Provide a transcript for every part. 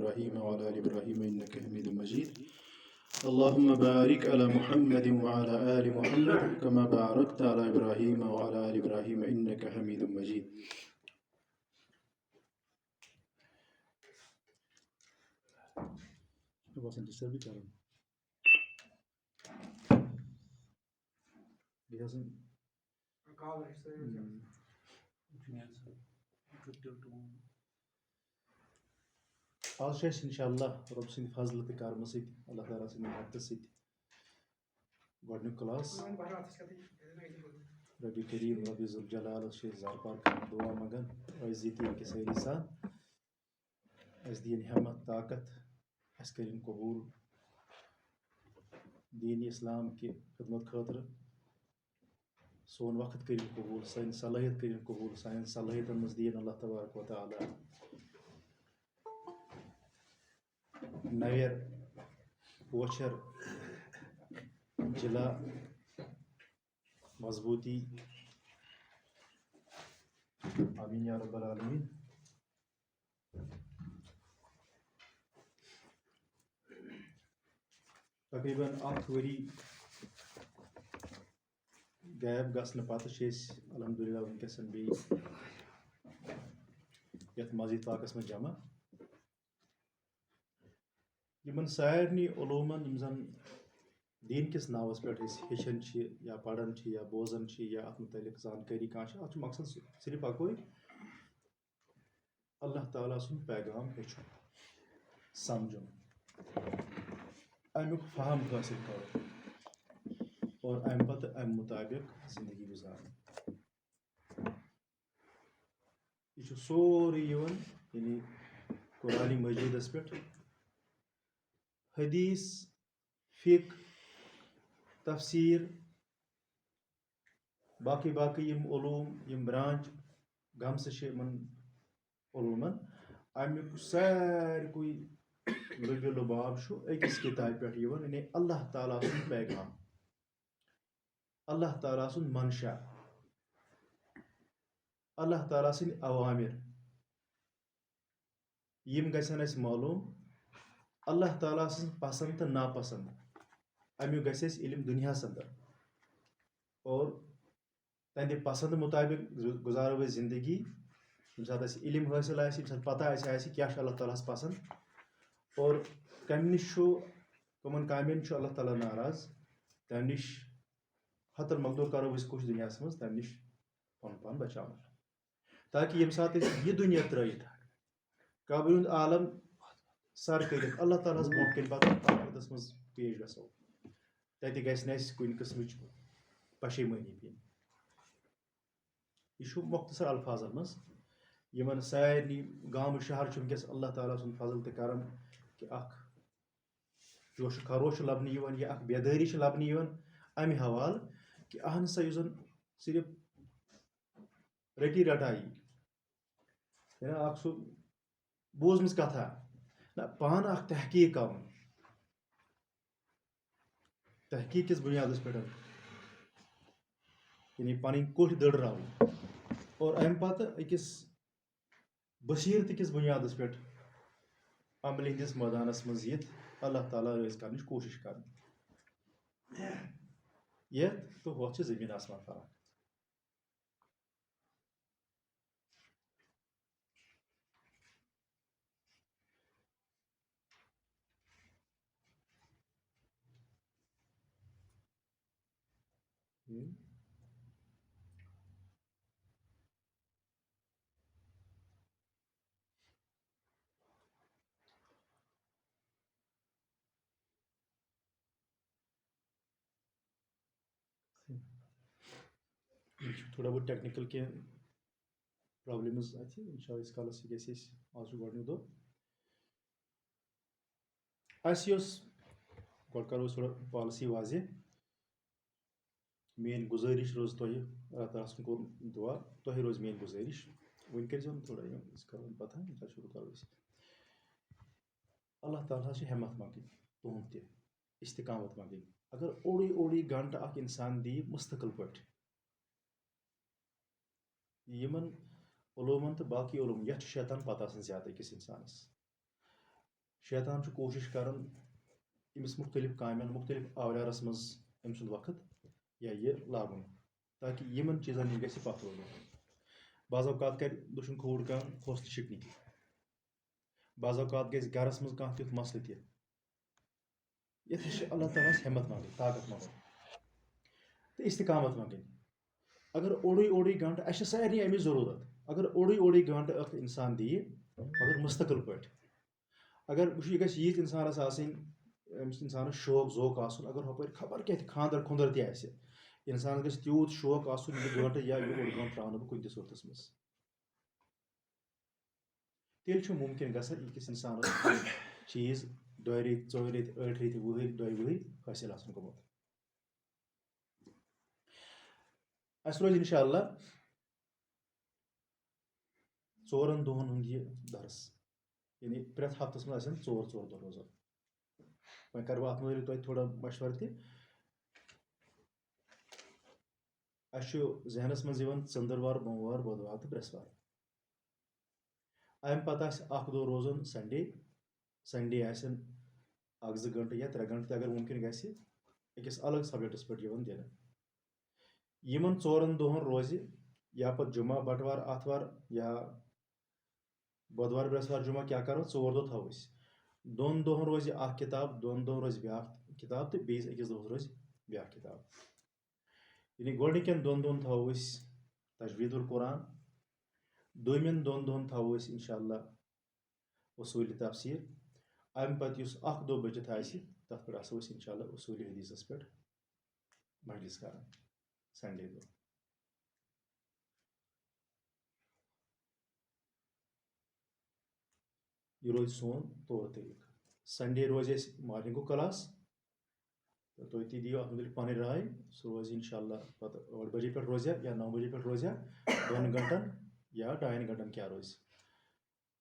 إبراهيم وعلى آل إبراهيم إنك حميد مجيد. اللهم بارك على محمد وعلى آل محمد كما باركت على إبراهيم وعلى آل إبراهيم إنك حميد مجيد. آج چھِ أسۍ انشاءاللہ رۄب سٕنٛدِ فضلہٕ تہٕ کرمہٕ سۭتۍ اللہ تعالیٰ سٕنٛدِ مدتہٕ سۭتۍ گۄڈنیُک کلاس ربی کریم ربی ذوالجلالس چھِ أسۍ زارپار کران دعا منگان عزتی کہ سٲری سان اَسہِ دِیِن ہٮ۪مت طاقت اَسہِ کٔرِنۍ قبوٗل دیٖن اسلام کہِ خدمت خٲطرٕ سون وقت کٔرِنۍ قبوٗل سٲنۍ صلٲحیت کٔرِنۍ قبوٗل سانٮ۪ن صلٲحیتن منٛز دِیِن اللہ تبارک و تعالیٰ نویر پوچھر جلا مضبوطی آمین یا رب العالمین. تقریباً اکھ ؤری غیب گژھنہٕ پتہٕ چھِ أسۍ الحمدُاللہ وٕنکیٚس بیٚیہِ یتھ مسجد پاکس منٛز جمع. یِمن سارنٕے علوٗمن یِم زن دیٖن کِس ناوس پٮ۪ٹھ أسۍ ہیٚچھان چھِ یا پران چھِ یا بوزان چھِ یا اتھ متعلق زانکٲری کانٛہہ چھِ اتھ چھُ مقصد صرف اکوے اللہ تعالیٰ سُنٛد پیغام ہیٚچھُن سمجھُن امیُک فہم حٲصِل کرُن اور امہِ پتہٕ امہِ مُطابق زندگی گُزارٕنۍ. یہِ چھُ سورُے یِوان یعنی قرآنِ مجیٖدس پٮ۪ٹھ حدیث فقہ تفسیٖر باقٕے باقٕے یِم علوٗم یِم برانچ گمسہٕ چھِ یِمن علوٗمن امیُک ساروٕے لُبہِ لُباب چھُ أکِس کِتابہِ پٮ۪ٹھ یِوان یعنی اللہ تعالیٰ سُنٛد پیغام اللہ تعالیٰ سُنٛد منشا اللہ تعالیٰ سٕنٛدۍ اوامر یِم گژھن اَسہِ معلوٗم اللہ تعالیٰ سٕنٛز پسنٛد تہٕ ناپسنٛد امیُک گژھِ اَسہِ علم دُنیاہس انٛدر اور تہنٛدِ پسنٛد مُطابق گُزارو أسۍ زندگی ییٚمہِ ساتہٕ اَسہِ علم حٲصِل آسہِ ییٚمہِ ساتہٕ پتہ آسہِ کیاہ چھُ اللہ تعالیٰ ہس پسنٛد اور کمہِ نِش چھُ کٕمن کامٮ۪ن چھُ اللہ تعالیٰ ناراض تمہِ نِش حتل مقدوٗر کرو أسۍ کوٗشِش دُنیاہس منٛز تمہِ نِش پنُن پان بچاوُن تاکہِ ییٚمہِ ساتہٕ أسۍ یہِ دُنیا ترٲیِتھ قبرِ ہُنٛد عالم سر کٔرِتھ اللہ تعالیٰ ہس برونٛٹھ کَنۍ پتہٕ آخرتس منٛز پیش گژھو تتہِ گژھِ نہٕ اَسہِ کُنہِ قٕسمٕچ پشیمٲنی پیٚنۍ. یہِ چھُ مۄختصر الفاظن منٛز یِمن سارنٕے گامہٕ شہر چھُ وٕنکیٚس اللہ تعالیٰ سُنٛد فضل تہٕ کرم کہِ اکھ جوشہٕ خروش چھُ لبنہٕ یِوان یا اکھ بیدٲری چھِ لبنہٕ یِوان امہِ حوالہٕ کہِ اہن سا یُس زن صرف رٔٹی رٹایی اکھ سُہ بوٗزمٕژ کتھا نہ پانہٕ اکھ تحقیٖق کرُن تحقیٖق کِس بُنیادس پٮ۪ٹھ یعنی پنٕنۍ کوٚٹھۍ دٔڑراوٕنۍ اور امہِ پتہٕ أکِس بصیٖرتہٕ کِس بُنیادس پٮ۪ٹھ عملہِ ہِنٛدِس مٲدانس منٛز یِتھ اللہ تعالیٰ رٲضۍ کرنٕچ کوٗشش کرٕنۍ. یتھ تہٕ ہۄتھ چھِ زٔمیٖن آسمان فرق. تھوڑا بہت ٹیکنیکل کینٛہہ پرابلمز اتہِ انشاء اللہ ییٖتِس کالس یہِ گژھِ أسۍ آز چھُ گۄڈنیُک دۄہ اَسہِ یۄس گۄڈٕ کرو أسۍ تھوڑا پالسی واضح میٲنۍ گُزٲرِش روز تۄہہِ اللہ تعالیٰ سُنٛد کوٚر دُعا تۄہہِ روزِ میٲنۍ گُزٲرِش وۄنۍ کٔرۍزیو نہٕ تھوڑا یِم أسۍ کرو پتہ ییٚمہِ ساتہٕ شروٗع کرو أسۍ اللہ تعالیٰ ہس چھِ ہٮ۪مت منٛگٕنۍ تُہُنٛد تہِ استقامت منٛگٕنۍ اگر اوٚڑُے اوٚڑُے گنٹہٕ اکھ انسان دِیہِ مُستقل پٲٹھۍ یِمن علوٗمن تہٕ باقٕے علوٗم یتھ چھُ شیطان پتہ آسان زیادٕ أکِس انسانس شیطان چھُ کوٗشِش کران أمِس مُختٔلِف کامٮ۪ن مُختٔلِف آورِیارَس منٛز أمۍ سُنٛد وقت یا یہِ لاگُن تاکہِ یِمن چیٖزن نِش گژھِ پتھ روزُن بعض اوقات کرِ دٔچھُن کھووُر کانٛہہ کھوژلہِ شِکنہِ تہِ بعض اوقات گژھِ گرس منٛز کانٛہہ تیُتھ مسلہٕ تہِ یتھ چھِ اللہ تعالیٰ ہس ہٮ۪مت منٛگٕنۍ طاقت منٛگٕنۍ تہٕ استقامت منٛگٕنۍ اگر اوٚڑُے گنٛٹہٕ اَسہِ چھِ سارنٕے اَمِچ ضروٗرت اگر اوٚڑُے گنٛٹہٕ اکھ اِنسان دِیہِ مگر مُستقل پٲٹھۍ اگر وٕچھو یہِ گژھِ ییٖتۍ اِنسانس آسٕنۍ أمِس اِنسانس شوق ذوق آسُن اگر ہُپٲرۍ خبر کیٛاہ تہِ خانٛدر تہِ آسہِ اِنسانس گژھِ تیوٗت شوق آسُن یہِ گنٛٹہٕ یا یہِ اوٚڑ گنٛٹہٕ ترٛاونہٕ بہٕ کُنہِ تہِ صوٗرتس منٛز تیٚلہِ چھُ مُمکِن گژھان أکِس اِنسانس چیٖز 2 رٮ۪تۍ 4 رٮ۪تۍ 8 رٮ۪تۍ 10 رٮ۪تۍ 2 ؤری حٲصِل آسُن گوٚمُت اَسہِ روزِ اِنشاء اللہ 4 دۄہن ہُنٛد یہِ درس یعنی پرٛٮ۪تھ ہفتس منٛز آسن 4 دۄہ روزان وۄنۍ کرٕ بہٕ اتھ مُتعلِق تۄہہِ تھوڑا مشورٕ تہِ اَسہِ چھُ ذہنس منٛز یِوان ژٔنٛدٕروار بوموار بۄدوار تہٕ برٛٮ۪سوار اَمہِ پتہٕ آسہِ اکھ دۄہ روزان سنڈے آسن 1-2 گنٛٹہٕ یا 3 گنٛٹہٕ تہِ اگر مُمکِن گژھِ أکِس الگ سبجکٹس پٮ۪ٹھ یِوان دِنہٕ یِمن 4 دۄہن روزِ یا پتہٕ جُمعہ بٹوار آتھوار یا بۄدوار برٛٮ۪سوار جُمعہ کیٛاہ کرو 4 دۄہ تھاوو أسۍ 2 دۄہن روزِ اکھ کِتاب 2 دۄہن روزِ بیٛاکھ کِتاب تہٕ بیٚیِس أکِس دۄہس روزِ بیٛاکھ کِتاب یعنی گۄڈٕنِکٮ۪ن 2 دۄہن تھاوو أسۍ تجویٖد القرآن دوٚیمٮ۪ن 2 دۄہن تھاوو أسۍ انشاء اللہ اصوٗلِ تفسیٖر اَمہِ پتہٕ یُس اکھ دۄہ بٔچِتھ آسہِ تتھ پٮ۪ٹھ آسو أسۍ انشاء اللہ اصوٗلِ حدیٖثس پٮ۪ٹھ مجلس کران سنڈے دۄہ یہِ روزِ سون طور طریٖقہٕ سنڈے روزِ اَسہِ مارنِنٛگُک کلاس تہٕ تُہۍ تہِ دِیِو اتھ مُتعلِق پنٕنۍ راے سُہ روزِ انشاء اللہ پتہٕ 8 بجے پٮ۪ٹھ روزیا یا 9 بجے پٮ۪ٹھ روزیا 2 گنٛٹن یا 2.5 گنٛٹن کیٛاہ روزِ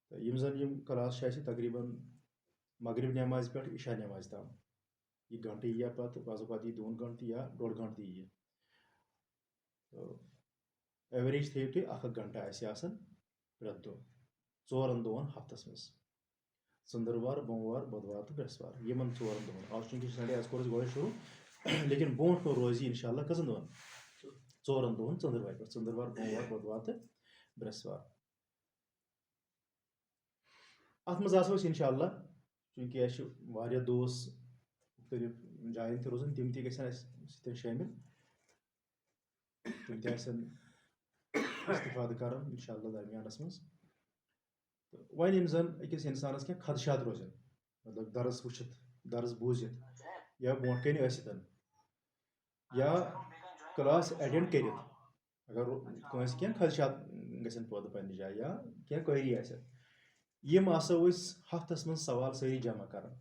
تہٕ یِم زن یِم کلاس چھِ اَسہِ تقریٖبن مغرب نٮ۪مازِ پٮ۪ٹھ عشا نٮ۪مازِ تام یہِ گنٛٹہٕ ییٖیا پتہٕ بعض اوقات یی 2 گنٛٹہٕ یا 1.5 گنٛٹہٕ تہِ ییہِ تہٕ ایوریج تھٲیِو تُہۍ 1 گنٛٹہٕ آسہِ آسان پرٛٮ۪تھ دۄہ 4 دۄہن ہفتس منٛز ژٔنٛدٕروار بوموار بۄدوار تہٕ برٛٮ۪سوار یِمن 4 دۄہن آز چوٗنٛکہِ سنڈے آز کوٚر اَسہِ گۄڈے شروٗع لیکن برونٛٹھ کُن روزِ یہِ انشاء اللہ کٔژن دۄہن 4 دۄہن ژٔنٛدٕروارِ پٮ۪ٹھ ژٔنٛدٕروار بوموار بۄدوار تہٕ برٛٮ۪سوار اتھ منٛز آسو أسۍ انشاء اللہ چوٗنٛکہِ اَسہِ چھِ واریاہ دوس مُختٔلِف جاین تہِ روزان تِم تہِ گژھن اَسہِ سۭتۍ شٲمِل تِم تہِ آسن استفادٕ کران انشاء اللہ درمیانس منٛز تہٕ وۄنۍ یِم زن أکِس انسانس کینٛہہ خدشات روزن مطلب درس وٕچھِتھ درس بوٗزِتھ یا برونٛٹھ کنہِ ٲسِتھ یا کلاس اٮ۪ٹٮ۪نٛڈ کٔرِتھ اگر کٲنٛسہِ کینٛہہ خدشات گژھن پٲدٕ پننہِ جایہِ یا کینٛہہ کویری آسن یِم آسو أسۍ ہفتس منٛز سوال سٲری جمع کران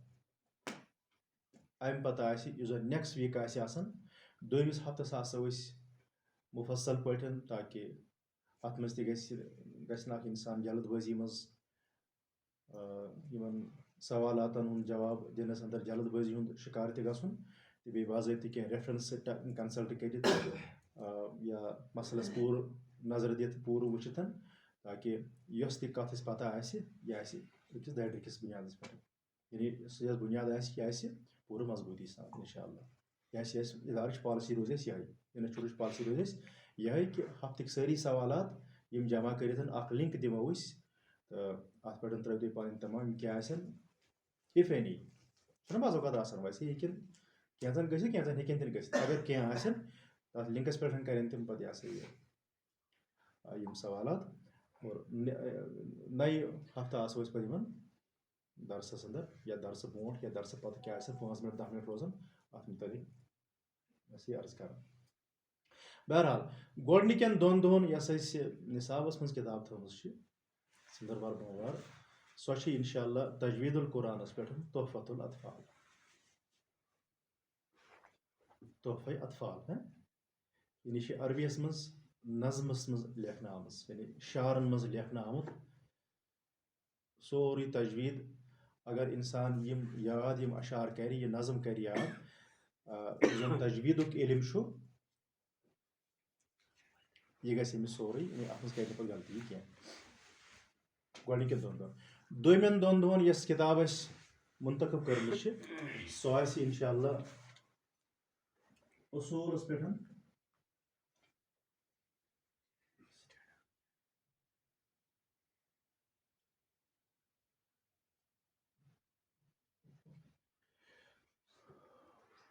اَمہِ پتہٕ آسہِ یُس زن نیکسٹ ویٖک آسہِ آسان دوٚیمِس ہفتس آسو أسۍ مُفصل پٲٹھۍ تاکہِ اتھ منٛز تہِ گژھِ نہٕ اکھ اِنسان جلد بٲزی منٛز یِمن سوالاتن ہُنٛد جواب دِنس انٛدر جلد بٲزی ہُنٛد شِکار تہِ گژھُن تہٕ بیٚیہِ باضٲبطہٕ کینٛہہ ریفرنس سۭتۍ کنسلٹ کٔرِتھ یا مسلس پوٗرٕ نظر دِتھ پوٗرٕ وٕچھِتھ تاکہِ یۄس تہِ کتھ اسہِ پتہ آسہِ یہِ آسہِ أکِس دَرِ بُنیادس پٮ۪ٹھ یعنی یۄس بُنیاد آسہِ یہِ آسہِ پوٗرٕ مضبوٗطی سان انشاء اللہ یہِ آسہِ اَسہِ اِدارٕچ پالسی روزِ اَسہِ یِہٕے اِنسچوٗٹٕچ پالسی روزِ اَسہِ یِہٕے کہِ ہفتٕکۍ سٲری سوالات یِم جمع کٔرِتھ اکھ لِنک دِمو أسۍ تہٕ اتھ پٮ۪ٹھ ترٲیِو تُہۍ پنٕنۍ تمام یِم کیٛاہ آسن اِف اینی چھُنہ بعض اوقات آسان ویسے ہیٚکن کینٛژن گٔژھِتھ کینٛژن ہیٚکن تہِ نہٕ گٔژھِتھ اگر کینٛہہ آسن تتھ لِنکس پٮ۪ٹھ کرن تِم پتہٕ یہِ ہسا یہِ یِم سوالات اور نَیہِ ہفتہٕ آسو أسۍ پتہٕ یِمن درسس انٛدر یا درسہٕ برونٛٹھ یا درسہٕ پتہٕ کیٛاہ آسن 5 منٹ 10 منٹ روزان اتھ مُتعلِق ٲس یہِ عرض کران بہرحال گۄڈٕنِکٮ۪ن 2 دۄہن یۄس أسۍ نِصابس منٛز کِتاب تھٲومٕژ چھِ ژٔنٛدٕروار بوموار سۄ چھِ انشاء اللہ تجویٖد القرآنس پٮ۪ٹھ تحفۃ الاطفال تحفے اطفال یعنی چھِ عربیَس منٛز نظمس منٛز لیکھنہٕ آمٕژ یعنی شعرن منٛز لیکھنہٕ آمُت سورُے تجویٖد اگر اِنسان یِم یاد یِم اشعار کرِ یہِ نظم کرِ یاد یُس زن تجویٖدُک علم چھُ یہِ گژھِ أمِس سورُے یعنی اتھ منٛز کرِ نہٕ پتہٕ غلطی کینٛہہ گۄڈٕنِکٮ۪ن 2 دۄہن دوٚیمٮ۪ن 2 دۄہن یۄس کِتاب اَسہِ منتخب کرمٕژ چھِ سۄ آسہِ اِنشاء اللہ اصوٗلَس پٮ۪ٹھ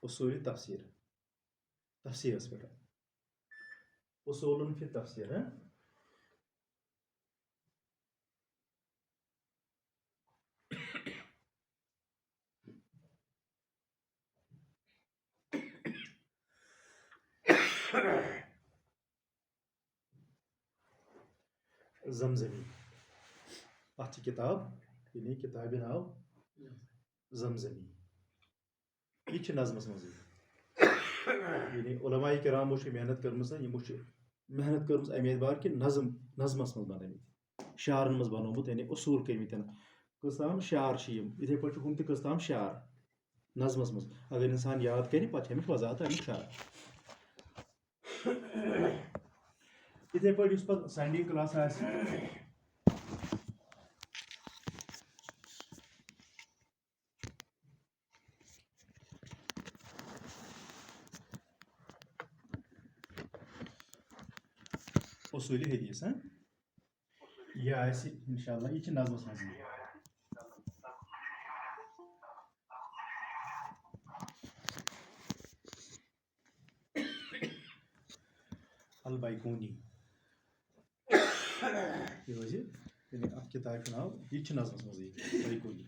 اصوٗلِ تفسیٖرَس پٮ۪ٹھ اصوٗلٌ فی تفسیٖر زمزمی اَتھ چھِ کِتاب یعنی کِتابہِ ناو زمزمی یہِ چھِ نظمَس منٛزٕے یعنی علماء کرامو چھِ محنت کٔرمٕژ یِمو چھِ محنت کٔرمٕژ اَمہِ اعتبار کہِ نظمَس منٛز بنٲومٕتۍ شعرن منٛز بنومُت یعنی اصوٗل کٔرمٕتۍ کٔژتام شعر چھِ یِم یِتھٕے پٲٹھۍ چھِ ہُم تہِ کٔژتام شعر نظمَس منٛز اگر اِنسان یاد کرِ پتہٕ چھِ اَمِچ وضاحت اَمیُک شعر یِتھٕے پٲٹھۍ یُس پتہٕ سنڈے کلاس آسہِ اصوٗلِ حدیٖث یہِ آسہِ اِنشاء اللہ یہِ چھِ نظمَس منٛزٕے البیقونی یہِ روزِ یعنی اَتھ کِتابہِ چھُ ناو یہِ تہِ چھِ نظمَس منٛزٕے بیقونی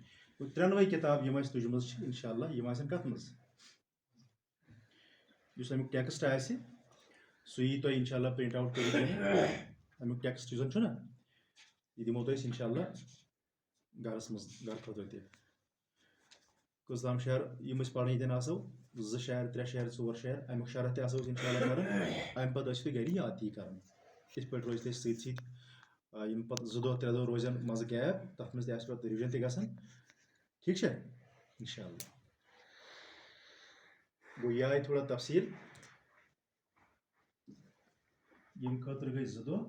ترٛٮ۪نوَے کِتاب یِم اَسہِ تُجمٕژ چھِ اِنشاء اللہ یِم آسن کَتھ منٛز یُس اَمیُک ٹٮ۪کٕسٹ آسہِ سُہ یی تۄہہِ اِنشاء اللہ پرٛنٹ آوُٹ کٔرِتھ اَمیُک ٹٮ۪کٕسٹ یُس زَن چھُنہ یہِ دِمو تۄہہِ أسۍ اِنشاء اللہ گرَس منٛز گرٕ خٲطرٕ تہِ کٔژتام شعر یِم أسۍ پَران ییٚتٮ۪ن آسو 2 شعر 3 شعر 4 شعر اَمیُک شرح تہِ آسو أسۍ اِنشاء اللہ کَران اَمہِ پَتہٕ ٲسِو تُہۍ گرِ یاد تی کَران یِتھ پٲٹھۍ روزِ تۄہہِ سۭتۍ سۭتۍ یِم پَتہٕ 2 دۄہ 3 دۄہ روزن منٛزٕ گیپ تَتھ منٛز تہِ آسہِ پَتہٕ رِوِجن تہِ گژھان ٹھیٖک چھا اِنشاء اللہ گوٚو یہِ آیہِ تھوڑا تفصیٖل ییٚمہِ خٲطرٕ گٔے 2 دۄہ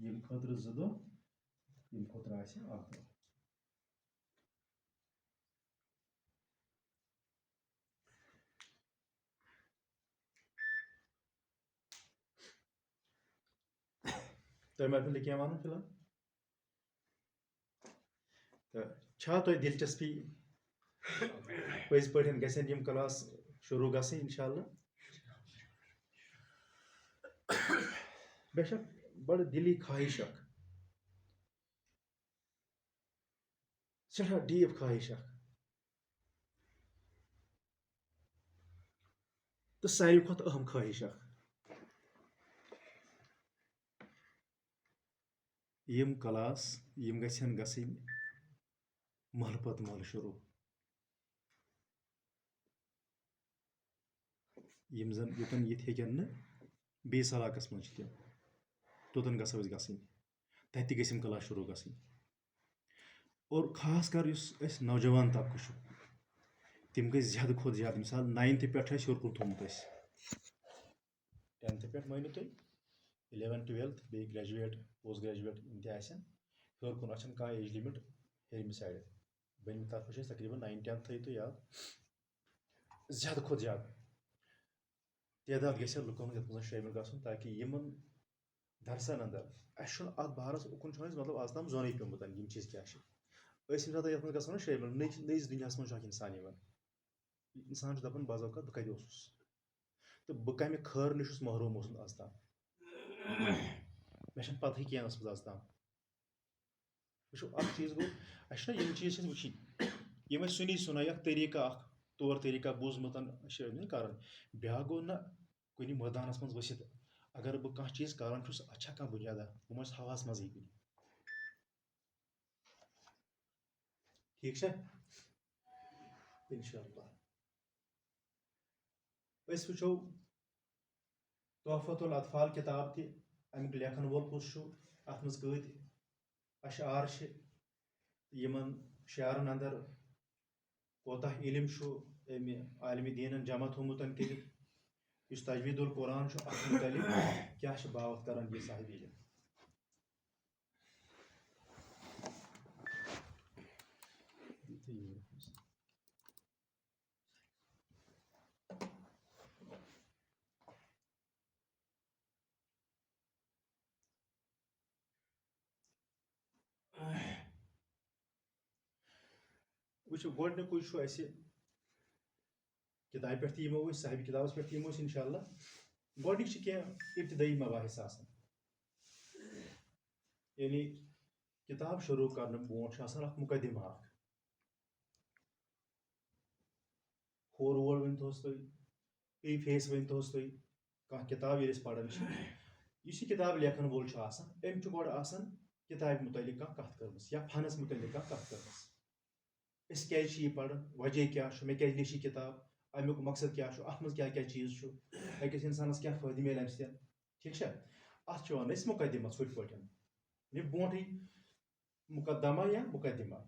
ییٚمہِ خٲطرٕ 2 دۄہ ییٚمہِ خٲطرٕ آسہِ 1 دۄہ تۄہہِ ما مےٚ کینٛہہ وَنُن فِلحال تہٕ چھا تۄہہِ دِلچسپی پٔزۍ پٲٹھۍ گژھن یِم کلاس شروٗع گژھٕنۍ اِنشاء اللہ مےٚ چھےٚ بَڑٕ دِلی خٲہِش اکھ سٮ۪ٹھاہ ڈیٖپ خٲہِش اکھ تہٕ ساروی کھۄتہٕ اہم خٲہِش اکھ یِم کلاس یِم گژھن گژھٕنۍ محلہٕ پتہٕ محلہٕ شروٗع یِم زن یوٚتن یِتھ ہیٚکن نہٕ بیٚیِس علاقس منٛز چھِ تِم توٚتن گژھو أسۍ گژھٕنۍ تتہِ تہِ گٔژھ یِم کلاس شروٗع گژھٕنۍ اور خاص کر یُس أسۍ نوجوان طبقہٕ چھُ تِم گٔژھ زیادٕ کھۄتہٕ زیادٕ مِثال 9th پٮ۪ٹھ اَسہِ ہیوٚر کُن تھوٚمُت اَسہِ 10th پٮ۪ٹھ مٲنِو تُہۍ 11th 12th بیٚیہِ گریجویٹ پوسٹ گریجویٹ یِم تہِ آسن ہیوٚر کُن اَتھ چھَنہٕ کانٛہہ ایج لِمِٹ ہیٚرمہِ سایڈٕ بٔنمہِ طرفہٕ چھِ أسۍ تقریٖبن 9 10 تھٲیِو تُہۍ یاد زیادٕ کھۄتہٕ زیادٕ تعداد گژھِ لُکن ہُنٛد یَتھ منٛز شٲمِل گژھُن تاکہِ یِمن درسن انٛدر اَسہِ چھُنہٕ اَتھ بارس اُکُن چھُنہٕ اَسہِ مطلب آز تام زوٚنٕے پیوٚمُت یِم چیٖز کیٛاہ چھِ أسۍ ییٚمہِ ساتہٕ یَتھ منٛز گژھو نہ شٲمِل نٔیِس دُنیاہس منٛز چھُ اکھ اِنسان یِوان اِنسان چھُ دَپان بعض اوقات بہٕ کَتہِ اوسُس تہٕ بہٕ کَمہِ خٲر نِش چھُس محروٗم اوسمُت آز تام مےٚ چھنہٕ پَتہٕے کینٛہہ ٲسمٕژ آز تام وٕچھو اکھ چیٖز گوٚو اَسہِ چھُنہ یِم چیٖز چھِ اَسہِ وٕچھِنۍ یِم اَسہِ سُنی اکھ طٔریٖقہٕ اکھ طور طٔریٖقہ بوٗزمُت چھِ کران بیٛاکھ گوٚو نہ کُنہِ مٲدانس منٛز ؤسِتھ اگر بہٕ کانٛہہ چیٖز کران چھُس اَتھ چھا کانٛہہ بُنیادا بہٕ ما چھُس ہواہس منٛزٕے کُنہِ ٹھیٖک چھا اِنشاء اللہ أسۍ وٕچھو تحفت الاطفال کِتاب تہِ اَمیُک لیکھن وول کُس چھُ اَتھ منٛز کۭتۍ اشعار چھِ یِمن شعرن انٛدر کوتاہ علم چھُ أمہِ عالمہِ دیٖنن جمع تھوٚمُت کٔرِتھ یُس تجویٖد القرآن چھُ اَتھ مُتعلِق کیٛاہ چھِ باوت کران یہِ صاحب علم وچھو گۄڈنیُکُے چھُ اَسہِ کِتابہِ پٮ۪ٹھ تہِ یِمو أسۍ صاحبِ کِتابَس پٮ۪ٹھ تہِ یِمو أسۍ اِنشاء اللہ گۄڈنِکۍ چھِ کینٛہہ ابتدٲیی مباحث آسان یعنی کِتاب شروٗع کرنہٕ برونٛٹھ چھُ آسان اکھ مُقدِمہ اکھ ہور وور ؤنۍتوہوس تُہۍ پی فیس ؤنۍتوہوس تُہۍ کانٛہہ کِتاب ییٚلہِ أسۍ پران چھِ یُس یہِ کِتاب لیکھن وول چھُ آسان أمۍ چھُ گۄڈٕ آسان کِتابہِ مُتعلِق کانٛہہ کتھ کٔرمٕژ یا فنس مُتعلِق کانٛہہ کتھ کٔرمٕژ أسۍ کیازِ چھِ یہِ پران وجہ کیاہ چھُ مےٚ کیازِ لیٚچھ یہِ کِتاب امیُک مقصد کیاہ چھُ اتھ منٛز کیاہ کیاہ چیٖز چھُ أکِس انسانس کیاہ فٲیدٕ میلہِ امہِ سۭتۍ ٹھیٖک چھا اتھ چھِ ونان أسۍ مُقدِمہ ژھوٚٹۍ پٲٹھۍ یہِ برونٛٹھٕے مُقدمہ یا مُقدِمہ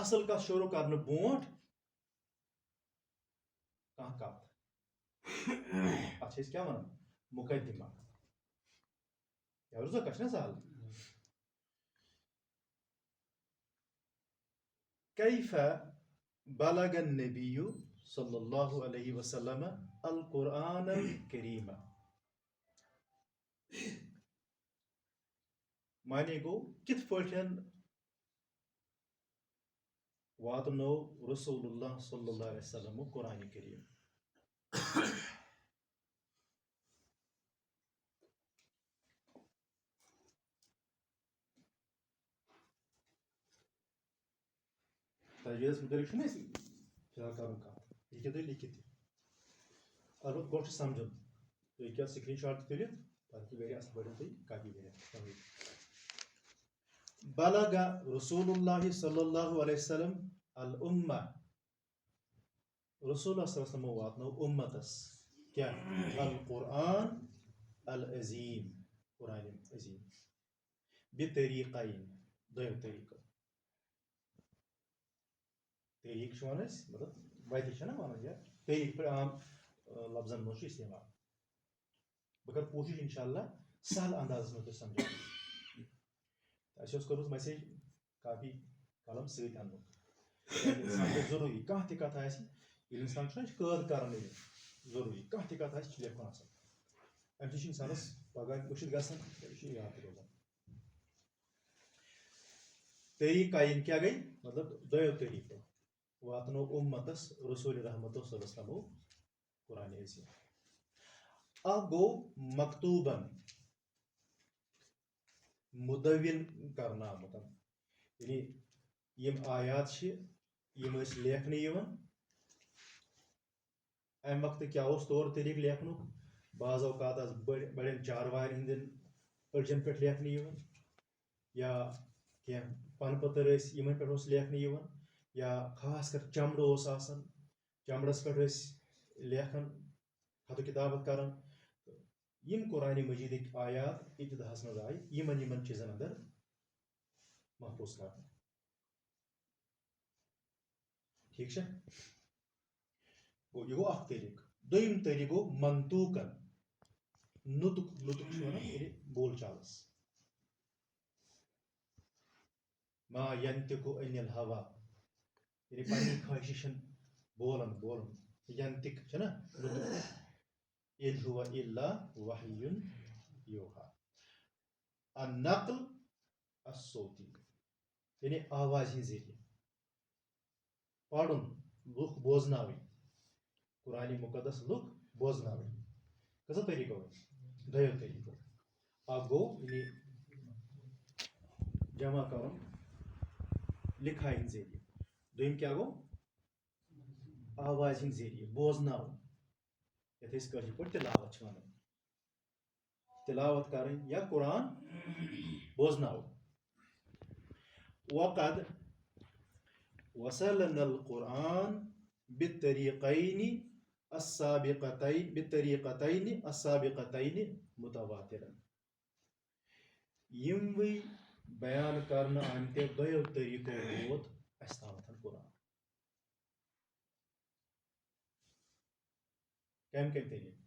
اصل کتھ شروٗع کرنہٕ برونٛٹھ کانٛہہ کتھ اتھ چھِ أسۍ کیاہ ونان مُقدِمہ یاروٗزا کتھ چھنا سہل كيف بلغ النبي صلى الله عليه وسلم القرآن الكريم معنی گوٚو کِتھ پٲٹھۍ واتنو رسول اللہ صلی اللہ علیہ وسلم قرآن کریم تجویٖدس مُتعلِق چھُنہ اَسہِ فِلحال کرُن کتھ یہِ ہیٚکِو تُہۍ لیکھِتھ تہِ البتہٕ گۄڈٕ چھُ سمجھُن تُہۍ ہیٚکِو اَتھ سکریٖن شاٹ تہِ تُلِتھ پتہٕ ہیٚکِو گرِ اصل پٲٹھۍ تُہۍ کاپی کٔرِتھ بلغ رسول اللہ صلی اللہ علیہ وسلم الامہ رسول اللہ صلی اللہ علیہ وسلم واتنو اُمتس کیاہ القرآن العظیم قرآن عظیم بطریقین دۄیو طریٖقو طریٖق چھُ ونان أسۍ مطلب وتہِ چھِ نا ونان یا طریٖق پٲٹھۍ عام لفظن منٛز چھُ استعمال بہٕ کرٕ کوٗشِش انشاء اللہ سہل اندازس منٛز تۄہہِ سمجھاونٕچ اَسہِ اوس کٔرمٕژ میسیج کاپی قلم سۭتۍ اننُک ضروٗری کانٛہہ تہِ کتھ آسہِ ییٚلہِ انسان چھُنہ یہِ چھُ قٲد کران ضروٗری کانٛہہ تہِ کتھ آسہِ یہِ چھُ لیکھُن آسان امہِ سۭتۍ چھُ انسانس پگاہ مٔشِد گژھان یہِ چھُ یاد تہِ روزان طریٖقین کیاہ گٔے مطلب دۄیو طریٖقو واتنو اُمتس رسول رحمتُ صلی اللہ علیہ وسلم قرآن عظیم اکھ گوٚو مکتوٗبن مُدوِن کرنہٕ آمُت یعنی یِم آیات چھِ یِم ٲسۍ لیکھنہٕ یِوان امہِ وقتہٕ کیاہ اوس طور طریٖقہٕ لیکھنُک بعض اوقات آسہٕ بڑٮ۪ن چاروایَن ہٕنٛدٮ۪ن أڑجن پٮ۪ٹھ لیکھنہٕ یِوان یا کینٛہہ پنہٕ پٔتٕر ٲسۍ یِمن پٮ۪ٹھ اوس لیکھنہٕ یِوان یا خاص کر چمڑٕ اوس آسان چمڑس پٮ۪ٹھ ٲسۍ لیکھان خطو کِتابت کران یِم قرآنِ مجیٖدٕکۍ آیات ابتداہس منٛز آیہِ یِمن چیٖزن اندر محفوٗظ کرنہٕ ٹھیٖک چھا گوٚو یہِ گوٚو اکھ طریٖقہٕ دوٚیِم طریٖقہٕ گوٚو منطوٗقن نُطُق چھُ ونان یعنی بول چالس ما ینطقُ عن الہوا یعنی پننہِ خٲہشہِ چھِنہٕ بولان ینطق چھُنہ نُطُق ان هو الا وحی یوحا النقل الصوتی یعنی آواز ہٕنٛدۍ ذٔریعہٕ پرُن لُکھ بوزناوٕنۍ قرآنِ مُقدس لُکھ بوزناوٕنۍ کٔژو طریٖقو دۄیو طریٖقو اکھ گوٚو یعنی جمع کرُن لِکھایہِ ہٕنٛدۍ ذٔریعہٕ دوٚیِم کیاہ گوٚو آوازِ ہٕنٛدۍ ذٔریعہٕ بوزناوُن یتھ أسۍ کٲشِر پٲٹھۍ تِلاوت چھِ ونان تِلاوت کرٕنۍ یا قرآن بوزناوُن وقد وصلنا القرآن بالطريقتين السابقتين متواترا یِموٕے بیان کرنہٕ آمتیو دۄیو طریٖقو ووت اَسہِ تامتھ قرآن کمہِ طریٖقہٕ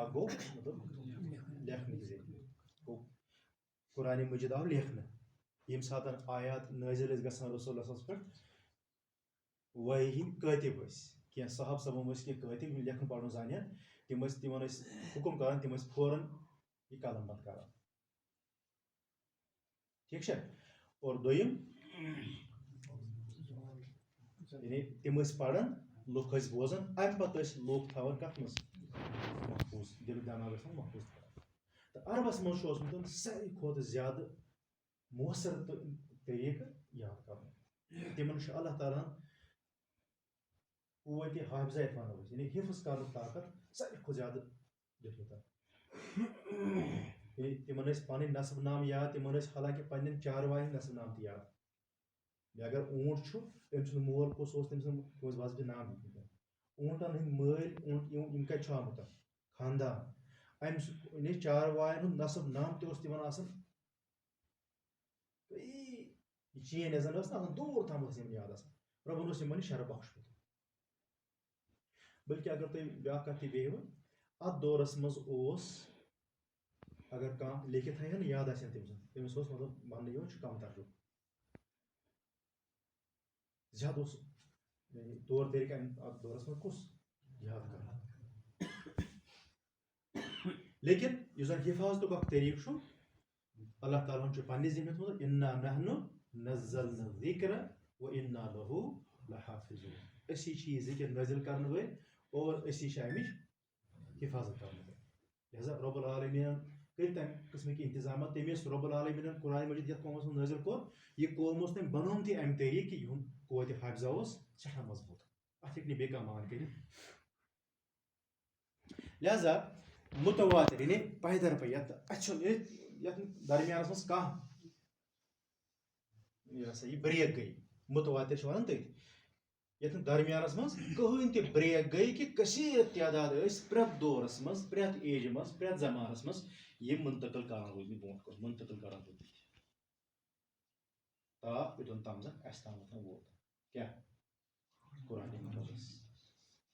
اکھ گوٚو مطلب لیکھنٕکۍ ذٔریعہٕ گوٚو قرآنِ مجیٖد آو لیکھنہٕ یم ساتن آیات نازل ٲسۍ گژھان رسول اللہ پٮ۪ٹھ وحی ہِنٛدۍ کٲتِب ٲسۍ کینٛہہ صحاب صبم ٲسۍ کینٛہہ کٲتِب یِم لیکھُن پرُن زانن تِم ٲسۍ تِمن ٲسۍ حُکُم کران تِم ٲسۍ فوراً یہِ قلم بنٛد کران ٹھیٖک چھا اور دوٚیِم یعنی تِم ٲسۍ پران لُکھ ٲسۍ بوزان امہِ پتہٕ ٲسۍ لُکھ تھاوان کتھ منٛز محفوظ دِل دٮ۪ماغ ٲسۍ محفوظ تھاوان تہٕ عربس منٛز چھُ اوسمُت ساروی کھۄتہٕ زیادٕ مؤثر طریٖقہٕ یاد کرُن تِمن چھُ اللہ تعالیٰ ہن قوتِ حافظہ یتھ ونو أسۍ یعنی حفظ کرنُک طاقت ساروی کھۄتہٕ زیادٕ دیُتمُت یعنی تِمن ٲسۍ پنٕنۍ نصب نام یاد تِمن ٲسۍ حالانکہِ پننٮ۪ن چاروایَن نصب نام تہِ یاد بیٚیہِ اگر اونٛٹ چھُ تٔمۍ سُنٛد مول کُس اوس تٔمۍ سُنٛد کٲنٛسہِ وضبہِ نام دیُتمُت اونٛٹن ہٕنٛدۍ مٲلۍ اونٛٹ یِم کتہِ چھُ آمُت خاندان امہِ سُنٛد یعنی چاروایَن ہُنٛد نصب نام تہِ اوس تِمن آسان یہِ چین یۄس زن ٲس نا آسان دوٗر تام ٲس یِمن یاد آسان رۄبن اوس یِمن یہِ شرف بخشمُت بٔلکہِ اگر تُہۍ بیٛاکھ کتھ تہِ بیٚہوٕ اتھ دورس منٛز اوس اگر کانٛہہ لیکھِتھ تھایہِ ہا نہٕ یاد آسہِ ہا تٔمِس اوس مطلب وننہٕ یِوان چھُ کم ترجُمہٕ زیادٕ اوس طور طریٖقہٕ اتھ دورس منٛز کُس یاد کران لیکن یُس زن حفاظتُک اکھ طریٖقہٕ چھُ اللہ تعالیٰ ہن چھُ پننہِ ذمہٕ تھوٚمُت اِنا نحنُ نزلنا الذِکر وإنا لہُ لحافظون أسی چھِ یہِ ذِکر نٲزِل کرنہٕ وٲلۍ اور أسی چھِ امِچ حفاظت کرنہٕ وٲلۍ لہذا رۄب العالمیٖنن کٔرۍ تمہِ قٕسمٕکۍ انتظامات تٔمۍ یۄس رۄب العالمیٖنن قرآن مجیٖد یتھ قومس منٛز نٲزِل کوٚر یہِ قوم اوس تٔمۍ بنوومُت تہِ امہِ طریٖقہٕ کہِ یِہُنٛد قوتِ حافظہ اوس سٮ۪ٹھاہ مضبوٗط اتھ ہیٚکہِ نہٕ بیٚیہِ کانٛہہ مان کٔرِتھ لہذا مُتواتر یعنی پاے در پاے یتھ اَسہِ چھُنہٕ یتھ درمیانس منٛز کانٛہہ یہِ ہسا یہِ بریک گٔے مُتواتر چھِ ونان تٔتھۍ یتھ نہٕ درمیانس منٛز کٕہٕنۍ تہِ بریک گٔے کہِ کثیٖر تعداد ٲسۍ پرٛٮ۪تھ دورس منٛز پرٛٮ۪تھ ایجہِ منٛز پرٛٮ۪تھ زمانس منٛز یِم منتقل کران روٗدمٕتۍ برونٛٹھ کُن منتقل کران روٗدمٕتۍ تاپھ یوٚتن تام زن اسہِ تامتھ ووت کیٛاہ قرآنِ مقدس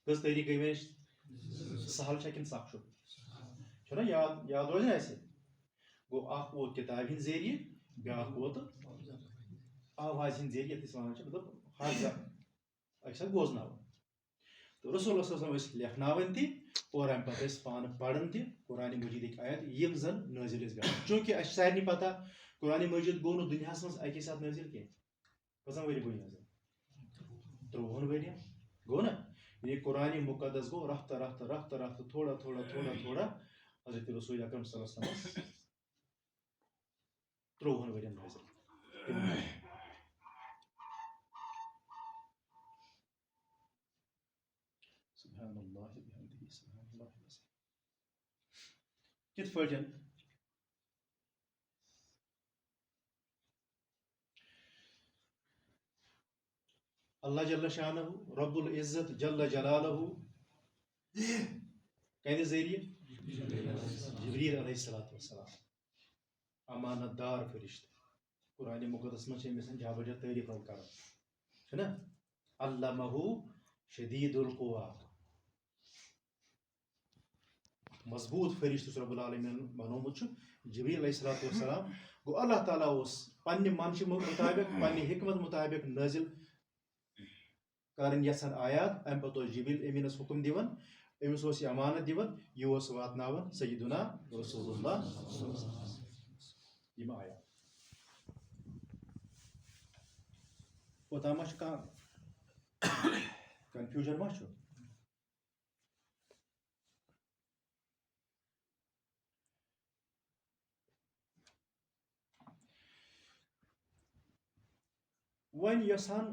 کٔژ طریٖقہٕ گٔے وۄنۍ اَسہِ سہل چھا کِنہٕ سخ چھُنا یاد روزِ نہ اَسہِ گوٚو اکھ ووت کِتابہِ ہِنٛدۍ ذٔریعہٕ بیٛاکھ ووت آوازِ ہِنٛدۍ ذٔریعہٕ یتھ أسۍ ونان چھِ مطلب حافظہ أکۍ ساتہٕ بوزناوان تہٕ رسول اللہ صلی اللہ علیہ وسلم ٲسۍ لیکھناوان تہِ اور امہِ پتہٕ ٲسۍ پانہٕ پران تہِ قرآنِ مجیٖدٕکۍ آیت یِم زن نٲزِل ٲسۍ گژھان چوٗنٛکہِ اَسہِ چھِ سارنٕے پتہ قرآنِ مجیٖد گوٚو نہٕ دُنیاہس منٛز اکی ساتہٕ نٲزِل کینٛہہ کٔژن ؤرۍ گوٚو نٲزِل 30 ؤرین گوٚو نا یعنی قرآنِ مقدس گوٚو رفتہ رفتہ رفتہ رفتہ تھوڑا تھوڑا تھوڑا تھوڑا حضرت رسول اکرم صلی اللہ علیہ وسلم 30 ؤرین نٲزِل سبحان اللہ بحمدہ سبحان اللہ العظیم کِتھ پٲٹھۍ اللہ جل شانہ رب العزت جل جلالہ کَمہِ ذٔریعہٕ جبریٖل علیہ الصلوۃ والسلام امانت دار فرشتہٕ قرآنِ مقدس منٛز چھِ أمِس جا بجا تعریٖف رب کران چھُنہ علمہ شدیٖد القوا مضبوٗط فرشتہٕ رۄب العالمیٖنن بنوومُت چھُ جبریٖل علیہ الصلوۃ والسلام گوٚو اللہ تعالیٰ اوس پننہِ منشہِ مطابق پننہِ حکمت مطابق نٲزِل کرٕنۍ یژھان آیات امہِ پتہٕ اوس جبریٖل امیٖنس حُکم دِوان أمِس اوس یہِ امانت دِوان یہِ اوس واتناوان سیدنا رسول اللہ یِم آیات اوٚتام ما چھُ کانٛہہ کنفیوٗجن ما چھُ وۄنۍ یۄس ہن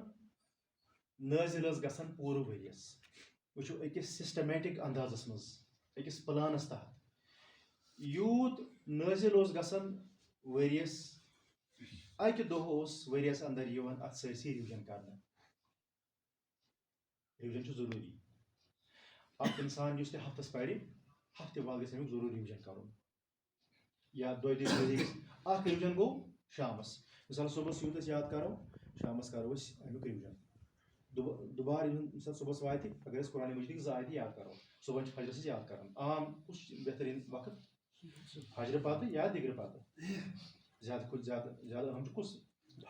نٲزِل ٲس گژھان پوٗرٕ ؤرِیس وٕچھو أکِس سسٹمیٹِک اندازس منٛز أکِس پلانس تحت یوٗت نٲزِل اوس گژھان ؤرِیس اکہِ دۄہ اوس ؤرِیس انٛدر یِوان اتھ سٲرسٕے رِوجن کرنہٕ رِوجن چھُ ضروٗری اکھ انسان یُس تہِ ہفتس پرِ ہفتہٕ بعد گژھِ امیُک ضروٗری رِوجن کرُن یا دۄیہِ دۄہہِ گژھِ اکھ رِوجن گوٚو شامس مثال صبحس یوٗت أسۍ یاد کرو شامس کرو أسۍ امیُک رِوجن دُبارٕ ییٚمہِ ساتہٕ صبحس واتہِ اگر أسۍ قرآنِ مجیٖدٕکۍ 2 آیتہِ یاد کرو صبحن چھِ فجرس یاد کران عام کُس چھُ بہتریٖن وقت فجرٕ پتہٕ یا دِگرٕ پتہٕ زیادٕ کھۄتہٕ زیادٕ اہم چھُ کُس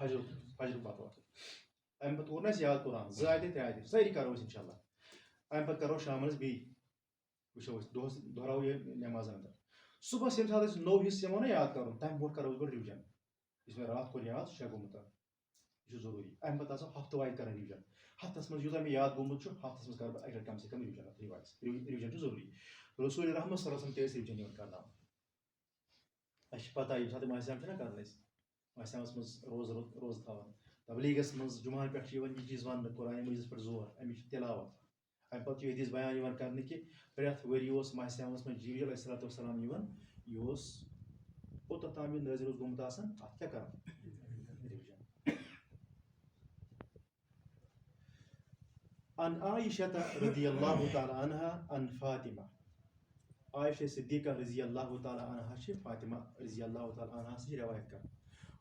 فجر پتہٕ وقت امہِ پتہٕ کوٚر نہٕ اَسہِ یاد قرآن 2 آیتہِ 3 آیتہِ سٲری کرو أسۍ اِنشاء اللہ امہِ پتہٕ کرو شامَس بیٚیہِ وٕچھو أسۍ دۄہَس دۄہراوو یہِ نٮ۪مازن اندر صُبحس ییٚمہِ ساتہٕ أسۍ نوٚو حِصہٕ یِمو نہ یاد کرُن تَمہِ برونٛٹھ کرو أسۍ گۄڈٕ رِوجن یُس مےٚ راتھ کوٚر یاد سُہ چھا گوٚمُت یہِ چھُ ضروٗری امہِ پتہٕ آسو ہفتہٕ وادِ کران رِوجن ہفتس منٛز یوٗتاہ مےٚ یاد گوٚمُت چھُ ہفتس منٛز کرٕ بہٕ اَکہِ لٹہِ کم سے کم رِوجن اَتھ رِوجن چھُ ضروٗری رسول رحمت صلی اللہ علیہ وسلم تہِ ٲسۍ رِوجن یِوان کرناونہٕ اَسہِ چھِ پتہ ییٚمہِ ساتہٕ ماہِسیام چھِنہ کران أسۍ ماہِسیامس منٛز روزٕ تھاوان تبلیٖغس منٛز جُمعن پٮ۪ٹھ چھِ یِوان یہِ چیٖز وننہٕ قرآنِ مجیٖدس پٮ۪ٹھ زور اَمِچ چھِ تِلاوت امہِ پتہٕ چھُ حدیٖث بیان یِوان کرنہٕ کہِ پرٛٮ۪تھ ؤری اوس ماہِسیامس منٛز جبریٖل علیہ الصلوٰتُ وسلام یِوان یہِ اوس کوٚتتھ تام یہِ نٲزِل اوس گوٚمُت آسان اتھ کیٛاہ کران رِوجن عن عائشة رضی اللہ تعالیٰ عنہا عن فاطمہ عائشہ صدیقہ رضی اللہ تعالیٰ عنہا چھِ فاطمہ رضی اللہ تعالیٰ عنہا سٕنٛز روایت کران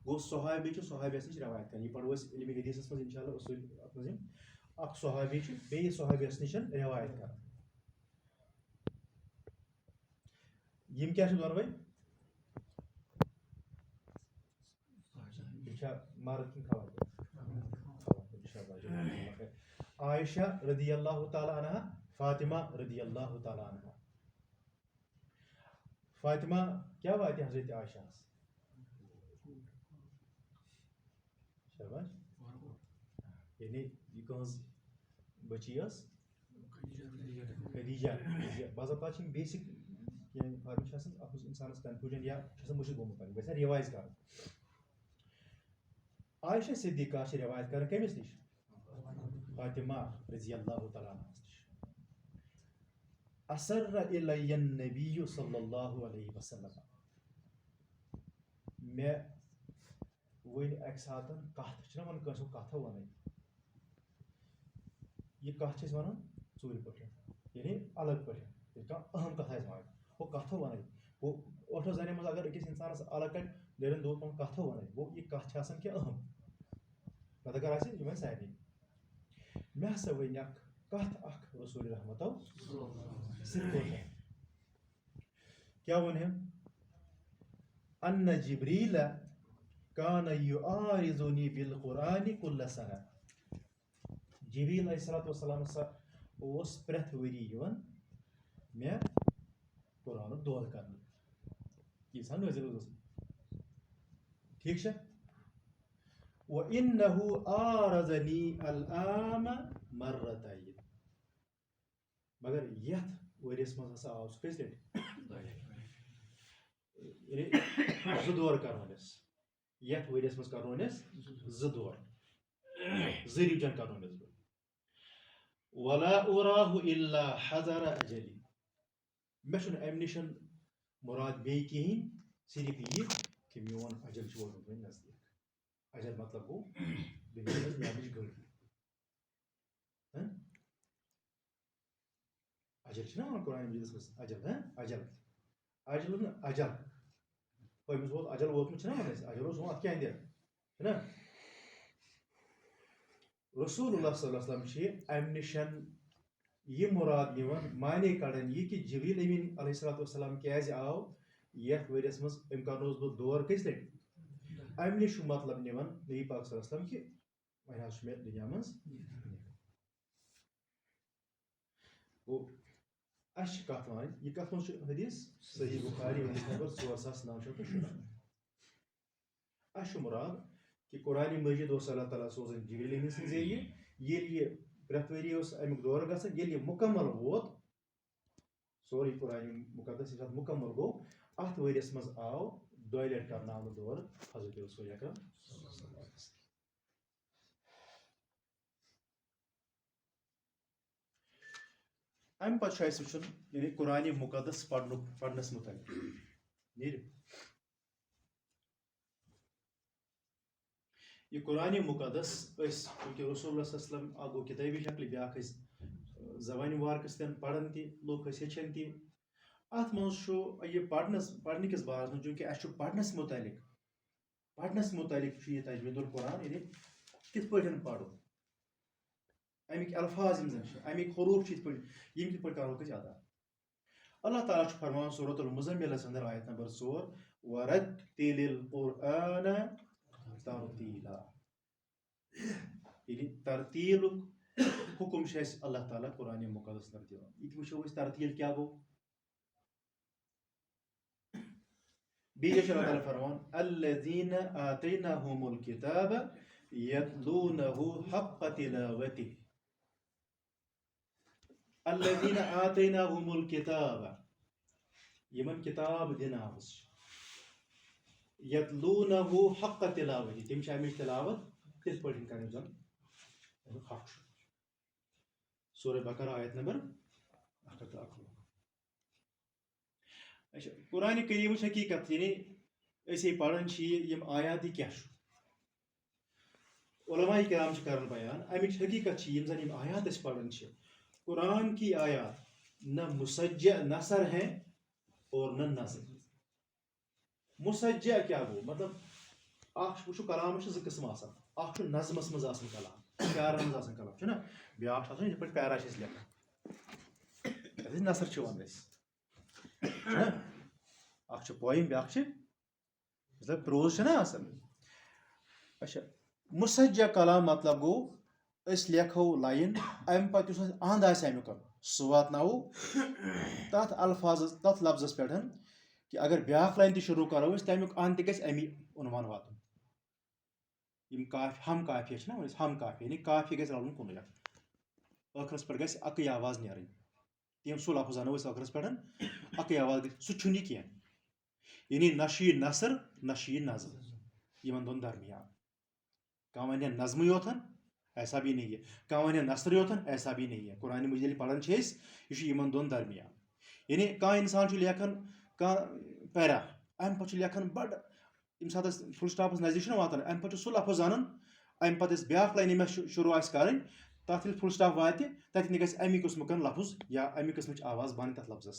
گوٚو صحابی چھُ صحابیس نِش روایت کران یہِ پرو أسۍ علمِ حدیٖثس منٛز انشاء اللہ اصوٗل اتھ منٛز یِم اکھ صحابی چھُ بیٚیِس صحابیس نِش روایت کران یِم کیٛاہ چھِ دۄنوَے یِم چھا مرد کِنہٕ خواتیٖن عائشہ رضی اللہ تعالیٰ عنہا فاطمہ رضی اللہ تعالیٰ عنہا فاطمہ کیٛاہ واتہِ حضرت عائشہس شاباش یعنی یہِ کٕہٕنٛز بٔچی ٲس خدیجہ باضابطہ چھِ یِم بیسِک کینٛہہ اِنفارمیشن چھِ آسان اتھ منٛز اِنسانس کنفیوٗجن یا چھُ آسان مٔشِد گوٚمُت یہِ گژھِ رِوایز کرُن عائشہ صدیقہ چھِ روایت کران کٔمِس نِش فاطمہ رضی اللہ تعالیٰ عنہس نِش اسر الی النبی صلی اللہ علیہ وسلم مےٚ ؤنۍ اکہِ ساتہٕ کتھ چھِنہ ونان کٲنٛسہِ کتھٕ ونٕنۍ یہِ کتھ چھِ أسۍ ونان ژوٗرِ پٲٹھۍ یعنی الگ پٲٹھۍ ییٚلہِ کانٛہہ اہم کتھ آسہِ ونٕنۍ ہُہ کتھٕ ونٕنۍ گوٚو ٲٹھو زنٮ۪و منٛز اگر أکِس انسانس الگ کڑِ دٔرِن دوٗر پہن کتھٕ ونٕنۍ گوٚو یہِ کتھ چھِ آسان کینٛہہ اہم نتہٕ اگر آسہِ یہِ وَنہِ سارنٕے مےٚ ہسا ؤنۍ اکھ کتھ اکھ رسول رحمتو کیٛاہ ووٚن أمۍ ان جبریٖل کان یُعارضنی بالقرآنِ کُلَّ سنہ جبریٖل علیہ الصلوٰتُ وسلام ہسا اوس پرٛٮ۪تھ ؤری یِوان مےٚ قرآنُک دورٕ کرنہٕ ییٖژ ہن نٲزِل ٲس گژھان ٹھیٖک چھا وَإِنَّهُ عارضنی العام مرتين مگر یتھ ؤریس منٛز ہسا آو سُہ کٔژِ لٹہِ یعنی 2 دور کرنٲونس یتھ ؤریس منٛز کرنٲونس 2 دور 2 رِوجن کرنٲونس بہٕ ولا أراه إلا حذر أجلي مےٚ چھُنہٕ امہِ نِش مُراد بیٚیہِ کِہیٖنۍ صرف یہِ کہِ میون اجل چھُ ووتمُت وۄنۍ نزدیٖک اجل مطلب گوٚو دُنیاہس منٛز نیرنٕچ گٔڑ اجل چھُنہ ونان قرآنِ مجیٖدس منٛز اجل اجل اجل اوس نہٕ اجل أمِس اوس اجل ووتمُت چھُنہ ونان أسۍ اجل اوس ووت کیٛاہ اندر چھُنہ رسول اللہ صلی اللہ علیہ وسلم چھِ امہِ نِش یہِ مُراد نِوان معنے کڑان یہِ کہِ جبریٖل امیٖن علیہ الصلوٰتُ وسلام کیٛازِ آو یتھ ؤریس منٛز أمۍ کرنووس بہٕ دور کٔژِ لٹہِ امہِ نِش چھُ مطلب نِوان نبی پاک صلی اللہ علیہ وسلم کہِ وۄنۍ حظ چھُ مےٚ دُنیا منٛز گوٚو اَسہِ چھِ کتھ وَنٕنۍ یہِ کتھ منٛز چھُ حدیٖث صحیح بُخاری حدیٖث نمبر 4917 اَسہِ چھُ مُراد کہِ قرآنِ مجیٖد اوس اللہ تعالیٰ سوزان جبریٖل امیٖن سٕنٛدِ ذٔریعہٕ ییٚلہِ یہِ پرٛٮ۪تھ ؤری اوس امیُک دورٕ گژھان ییٚلہِ یہِ مُکمل ووت سورُے قرآنِ مُقدس ییٚمہِ ساتہٕ مُکمل گوٚو اتھ ؤریس منٛز آو 2 لٹہِ کرناونہٕ دورٕ حضرت رسول اکرم امہِ پتہٕ چھُ اسہِ وٕچھُن یعنی قرآنِ مُقدس پرنس مُتعلق نیرِ یہِ قرآنِ مُقدس أسۍ چوٗنٛکہِ رسول اللہ صلی اللہ علیہ وسلم اکھ گوٚو کِتٲبی شکلہِ بیٛاکھ ٲسۍ زبانہِ وارکہٕ سۭتۍ پران تہِ لُکھ ٲسۍ ہیٚچھان تہِ اتھ منٛز چھُ یہِ پرنہٕ کِس بارس منٛز چوٗنٛکہِ اسہِ چھُ پرنس مُتعلق چھُ یہِ تجویٖد القرآن یعنی کِتھ پٲٹھۍ پرو امیِکۍ الفاظ یِم زن چھِ امیِکۍ حروٗف چھِ یِتھ پٲٹھۍ یِم کِتھ پٲٹھۍ کروکھ أسۍ ادا اللہ تعالیٰ چھُ فرماوان سورۃ المزملس انٛدر آیت نمبر 4 وَرَتِّلِ الْقُرْآنَ ترتیلا یعنی ترتیلُک حکم چھُ اَسہِ اللہ تعالیٰ قرآنِ مُقدس منٛز دِوان یہِ تہِ وٕچھو أسۍ ترتیٖل کیٛاہ گوٚو بیٚیہِ چھُ اللہ تعالیٰ فرمان الذیٖنَ آتَینَاهُمُ الکِتابَ یتلوٗنَہُ حق تلاوتِہ الذیٖنَ آتَینَاهُمُ الکِتابَ یِمن کِتاب دِنہٕ آمٕژ چھِ یتلوٗنَہُ حق تلاوتِہ تِم چھِ اَمِچ تلاوت تِتھ پٲٹھۍ کرٕنۍ زن امیُک حق چھُ سورہ بقرہ آیت نمبر 111 اچھا قرآنِ کریٖمٕچ حقیٖقت یعنی أسۍ یہِ پران چھِ یِم آیات یہِ کیٛاہ چھُ علماء کرام چھِ کران بیان امِچ حقیٖقت چھِ یِم زن یِم آیات أسۍ پران چھِ قرآن کی آیات نہ مسجع نثر ہیں اور نہ نظم مسجع کیٛاہ گوٚو مطلب اکھ وٕچھو کلامس چھِ زٕ قٕسم آسان اکھ چھُ نظمس منٛز آسان کلام پیارن منٛز آسان کلام چھُنہ بیاکھ چھُ آسان یِتھ پٲٹھۍ پیرا چھِ أسۍ لیکھان یتھ أسۍ نثر چھِ ونان أسۍ چھُنہ اکھ چھُ پویم بیاکھ چھِ مطلب پروز چھُنہ آسان اچھا مسجع کلام مطلب گوٚو أسۍ لیکھو لایِن امہِ پتہٕ یُس اَسہِ اند آسہِ امیُک سُہ واتناوو تتھ الفاظس تتھ لفظس پٮ۪ٹھ کہِ اگر بیاکھ لاین تہِ شروٗع کرو أسۍ تمیُک اند تہِ گژھِ امی عنوان واتُن یِم ہم کافیہ چھِنہ ونان أسۍ ہم کافیہ یعنی کافیہ گژھِ رلُن کُنُے اکھ ٲخرس پٮ۪ٹھ گژھِ اکٕے آواز نیرٕنۍ تِم سُہ لفظ انو أسۍ ٲخرس پٮ۪ٹھ اکٕے آواز گژھِ سُہ چھُنہٕ یہِ کینٛہہ یعنی نہ چھُ یہِ نثر نہ چھُ یہِ نظم یِمن دۄن درمیان کانٛہہ ونہِ نظمٕے یوتن ایسا بھی نہیں ہے کانٛہہ ونہِ نثرٕے یوتن ایسا بھی نہیں ہے قرآنِ مجیٖد ییٚلہِ پران چھِ أسۍ یہِ چھُ یِمن دۄن درمیان یعنی کانٛہہ انسان چھُ لیکھان کانٛہہ پیرا امہِ پتہٕ چھُ لیکھان بڑٕ ییٚمہِ ساتہٕ أسۍ فُل سٹاپس نزدیٖک چھُنہ واتان امہِ پتہٕ چھُ سُہ لفظ انان امہِ پتہٕ أسۍ بیاکھ لاین ییٚمہِ اَسہِ شروٗع آسہِ کرٕنۍ تتھ ییٚلہِ فُل سٹاپ واتہِ تتہِ گژھِ امہِ قٕسمُک لفظ یا امہِ قٕسمٕچ آواز بنٕنۍ تتھ لفظس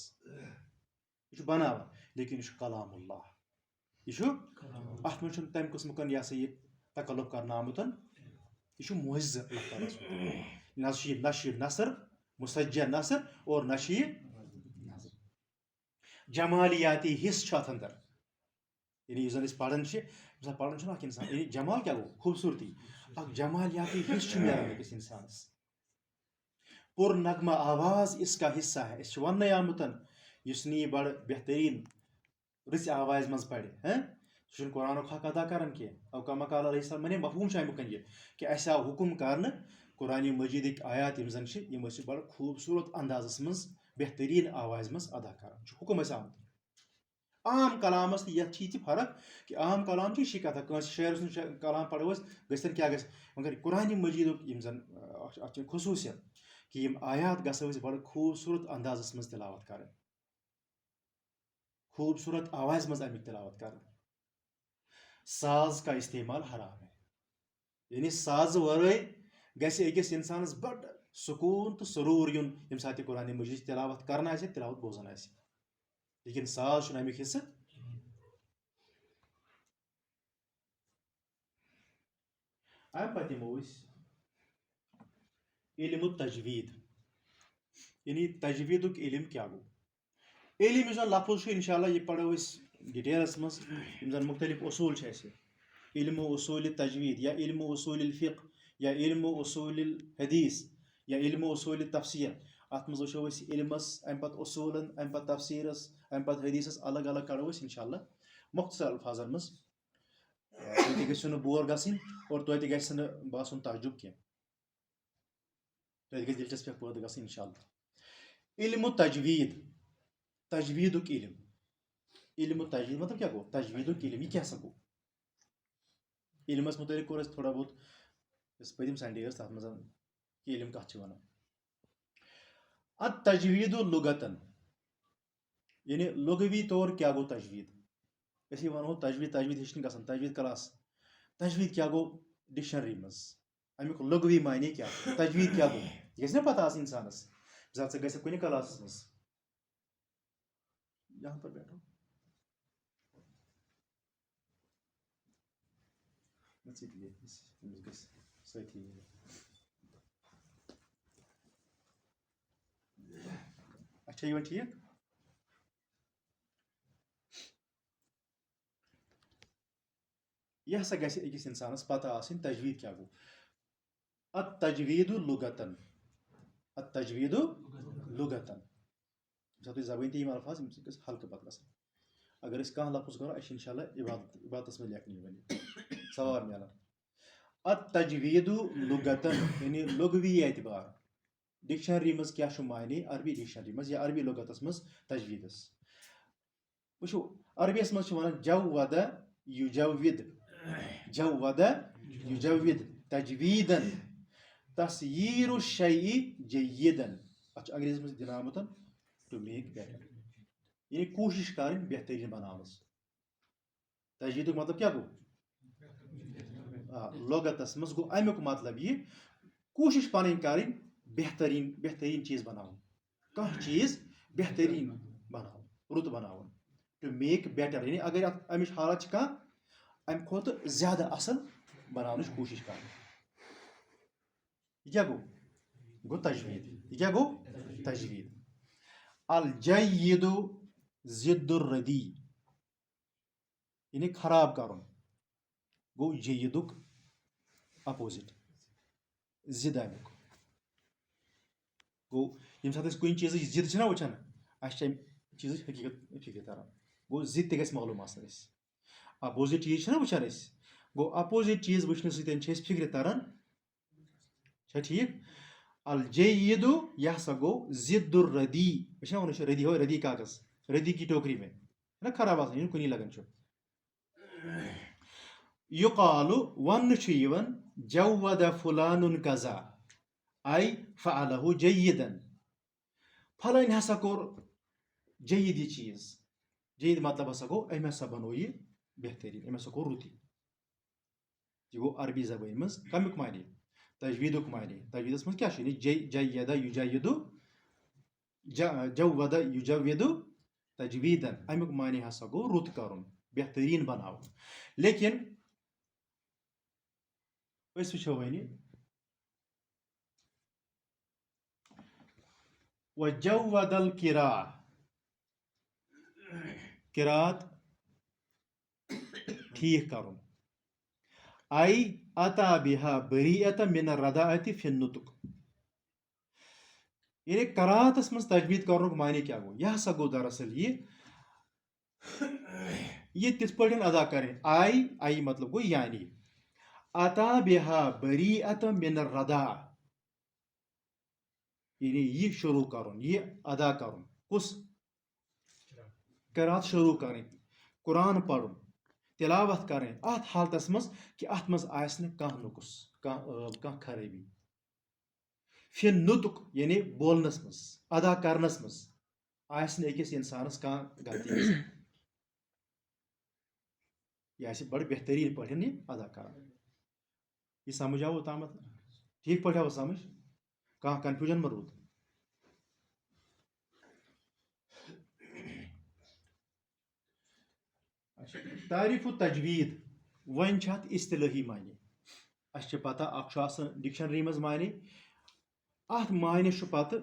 یہِ چھُ بناوان لیکن یہِ چھُ کلام اللہ یہِ چھُ اتھ منٛز چھُنہٕ تمہِ قٕسمُک یہِ ہسا یہِ تکلُف کرنہٕ آمُت یہِ چھُ معجزٕ اللہ تعالیٰ سُنٛد نہ چھُ یہِ نثر مسجع نثر اور نہ چھُ یہِ جمالیاتی حصہٕ چھُ اتھ اندر یعنی یُس زن أسۍ پران چھِ ییٚمہِ ساتہٕ پران چھُنہ اکھ انسان یعنی جمال کیٛاہ گوٚو خوٗبصوٗرتی اکھ جمالیاتی حصہٕ چھُ نیران أکِس انسانس پُر نغمہ آواز اس کا حصہ ہے أسۍ چھِ وننٕے آمُت یُس نہٕ یہِ بڑٕ بہتریٖن رٕژِ آوازِ منٛز پرِ سُہ چھُنہٕ قرآنُک حق ادا کران کینٛہہ اوقامہ قال علیہ السلام منے مفہوٗم چھُ امیُک یہِ کہِ اَسہِ آو حُکُم کرنہٕ قرآنِ مجیٖدٕکۍ آیات یِم زن چھِ یِم ٲسۍ بڑٕ خوٗبصوٗرت اندازس منٛز بہتریٖن آوازِ منٛز ادا کران چھُ حُکُم اَسہِ آمُت عام کلامس تہٕ یتھ چھِ یہِ تہِ فرق کہِ عام کلام چھِ یہِ چھِ کتھا کٲنٛسہِ شٲعرٕ سُنٛد کلام پرو أسۍ گٔژھتن کیٛاہ گژھِ مگر قرآنِ مجیٖدُک یِم زن اتھ چھِ خصوٗصیت کہِ یِم آیات گژھو أسۍ بڑٕ خوٗبصوٗرت اندازس منٛز تلاوت کرٕنۍ خوٗبصوٗرت آوازِ منٛز امیِچ تلاوت کرٕنۍ ساز کا استعمال حرام ہے یعنی سازٕ ورٲے گژھِ أکِس انسانس بڑٕ سکوٗن تہٕ سروٗر یُن ییٚمہِ ساتہٕ یہِ قرآنِ مجیٖد تلاوت کران آسہِ تلاوت بوزان آسہِ لیکن ساز چھُنہٕ امیُک حصہٕ امہِ پتہٕ یِمو أسۍ علم تجویٖد یعنی تجویٖدُک علم کیٛاہ گوٚو علم یُس زن لفظ چھُ انشاء اللہ یہِ پرو أسۍ ڈِٹیلس منٛز یِم زن مختلف اصوٗل چھِ اَسہِ علم اصوٗلِ تجویٖد یا علم اصوٗلِ الفقہ یا علم اصوٗلِ الحدیٖث یا علم اصوٗلِ تفسیٖر اتھ منٛز وٕچھو أسۍ علمس امہِ پتہٕ اصوٗلن امہِ پتہٕ تفسیٖرس امہِ پتہٕ حدیٖثس الگ الگ کڑو أسۍ انشاء اللہ مختصر الفاظن منٛز تُہۍ تہِ گٔژھِو نہٕ بور گژھٕنۍ اور تۄہہِ تہِ گژھِ نہٕ باسُن تعجُب کینٛہہ تۄہہِ گژھِ دلچسپی پٲدٕ گژھٕنۍ انشاء اللہ علم تجویٖد تجویٖدُک علم علم تجویٖد مطلب کیٛاہ گوٚو تجویٖدُک علم یہِ کیٛاہ سا گوٚو علمس متعلق کوٚر اَسہِ تھوڑا بہت یۄس پٔتِم سنڈے ٲس تتھ منٛز کہِ علم کتھ چھِ ونان اد تجویٖد لُغتن یعنی لغوی طور کیٛاہ گوٚو تجویٖد أسۍ ونہو تجویٖد ہیٚچھنہِ گژھان تجویٖد کلاس تجویٖد کیٛاہ گوٚو ڈکشنری منٛز امیُک لغوی معنی کیٛاہ تجویٖد کیٛاہ گوٚو یہِ گژھِ نا پتہ آسٕنۍ انسانس زِ ژٕ گژھکھ کُنہِ کلاسس منٛز یہاں پر بیٹھو سۭتی اچھا یِوان ٹھیٖک یہ ہسا گژھِ أکِس اِنسانَس پتہ آسٕنۍ تجویٖد کیٛاہ گوٚو. التجویٖدُ لُغتن التجویٖدُ لُغتن. ییٚمہِ ساتہٕ تُہۍ زبٲنۍ تہِ یِم الفاظ یِم سۭتۍ گژھِ ہلکہٕ پتہٕ گژھن. اگر أسۍ کانٛہہ لفظ کرو اَسہِ چھِ اِنشاء اللہ عبادتس منٛز لیکھنہٕ یِوان یہِ ثواب میلان. التجویٖدُ لُغتن یعنی لغوی اعتبار ڈکشنری منٛز کیٛاہ چھُ معنے عربی ڈکشنری منٛز یا عربی لغتس منٛز تجویٖدس. وٕچھو عربیَس منٛز چھِ وَنان جَوَّدَ یُجَوِّد جَوَّدَ یُجَوِّد تجویٖدن تَصیٖرُ الشَیءِ جَیِّدن. اَتھ چھُ انگریٖزی منٛز دِنہٕ آمُت ٹُو میک بیٹر یعنی کوٗشِش کَرٕنۍ بہتریٖن بناونَس. تجویٖدُک مطلب کیٛاہ گوٚو؟ لغتس منٛز گوٚو امیُک مطلب یہِ کوٗشِش پنٕنۍ کَرٕنۍ بہتریٖن چیٖز بناوُن. کانٛہہ چیٖز بہتریٖن بناوُن رُت بناوُن. ٹُو میک بیٹر یعنی اگر اَتھ اَمِچ حالت چھِ کانٛہہ اَمہِ کھۄتہٕ زیادٕ اَصٕل بناونٕچ کوٗشِش کَرٕنۍ. یہِ کیٛاہ گوٚو؟ گوٚو تجویٖد. یہِ کیٛاہ گوٚو؟ تجویٖد. الجیدُ ضِدُ الردی یعنی خراب کَرُن گوٚو جیدُک اپوزِٹ ضِد امیُک. گوٚو ییٚمہِ ساتہٕ أسۍ کُنہِ چیٖزٕچ ضِد چھِنہ وٕچھان اَسہِ چھِ اَمہِ چیٖزٕچ حقیٖقت فِکرِ تران. گوٚو ضِد تہِ گژھِ معلوٗم آسٕنۍ اَسہِ. اپوزِٹ چیٖز چھِنہ وٕچھان أسۍ گوٚو اپوزِٹ چیٖز وٕچھنہٕ سۭتۍ چھِ أسۍ فِکرِ تران. چھا ٹھیٖک؟ الجیدُ یہِ ہسا گوٚو ضِد الردی. أسۍ چھِنہ وَنان چھِ ردی ہو ردی کاغذ ردی کی ٹوکری میں چھُنہ خراب آسان یہِ کُنی لگان چھُ. یُقالُ وَننہٕ چھُ یِوان جَوَّدَ فُلانُن کذا اَے فعلہُ جیدن. پھلٲنۍ ہسا کوٚر جید یہِ چیٖز. جید مطلب ہسا گوٚو أمۍ ہسا بنوو یہِ بہتریٖن أمۍ ہسا کوٚر رُت یہِ. یہِ گوٚو عربی زبٲنۍ منٛز کمیُک معنے؟ تجویٖدُک معنے. تجویٖدس منٛز کیٛاہ چھُ یعنی جَیَّدَ یُجَیِدُ جَوَّدَ یُجَوِّدُ تجویٖدن. امیُک معنے ہسا گوٚو رُت کرُن بہتریٖن بناوُن. لیکن أسۍ وٕچھو وۄنۍ وَجَوَّدَ القِراء قِراءت ٹھیٖک کرُن. اَے عطا بِہا بٔریٖعَت مِنَ الرَّداعَتِ فِی النُطق یعنی قراءتس منٛز تجویٖد کرنُک معنے کیٛاہ گوٚو؟ یہِ ہسا گوٚو دراصل یہِ تِتھ پٲٹھۍ ادا کرٕنۍ. آیہِ مطلب گوٚو یعنی عطا بِہا بٔریٖعَت مِنَ الرَّداع یعنی یہِ شروٗع کرُن یہِ ادا کرُن. کُس؟ قراءت شروٗع کرٕنۍ قرآن پرُن تِلاوت کرٕنۍ اَتھ حالتس منٛز کہِ اَتھ منٛز آسہِ نہٕ کانٛہہ نۄقُص کانٛہہ خرٲبی. فی النُطق یعنی بولنس منٛز ادا کرنس منٛز آسہِ نہٕ أکِس اِنسانس کانٛہہ غلطی گژھان. یہِ آسہِ بڑٕ بہتریٖن پٲٹھۍ یہِ ادا کران. یہِ سمجھ آو اوٚتامتھ؟ ٹھیٖک پٲٹھۍ آو سمجھ؟ کانٛہہ کنفیوٗجن مہ روٗد؟ تعریٖف تجویٖد وۄنۍ چھِ اتھ اصطلٲحی معنے. اَسہِ چھِ پتہ اکھ چھُ آسان ڈکشنری منٛز معنے اتھ معنے چھُ پتہٕ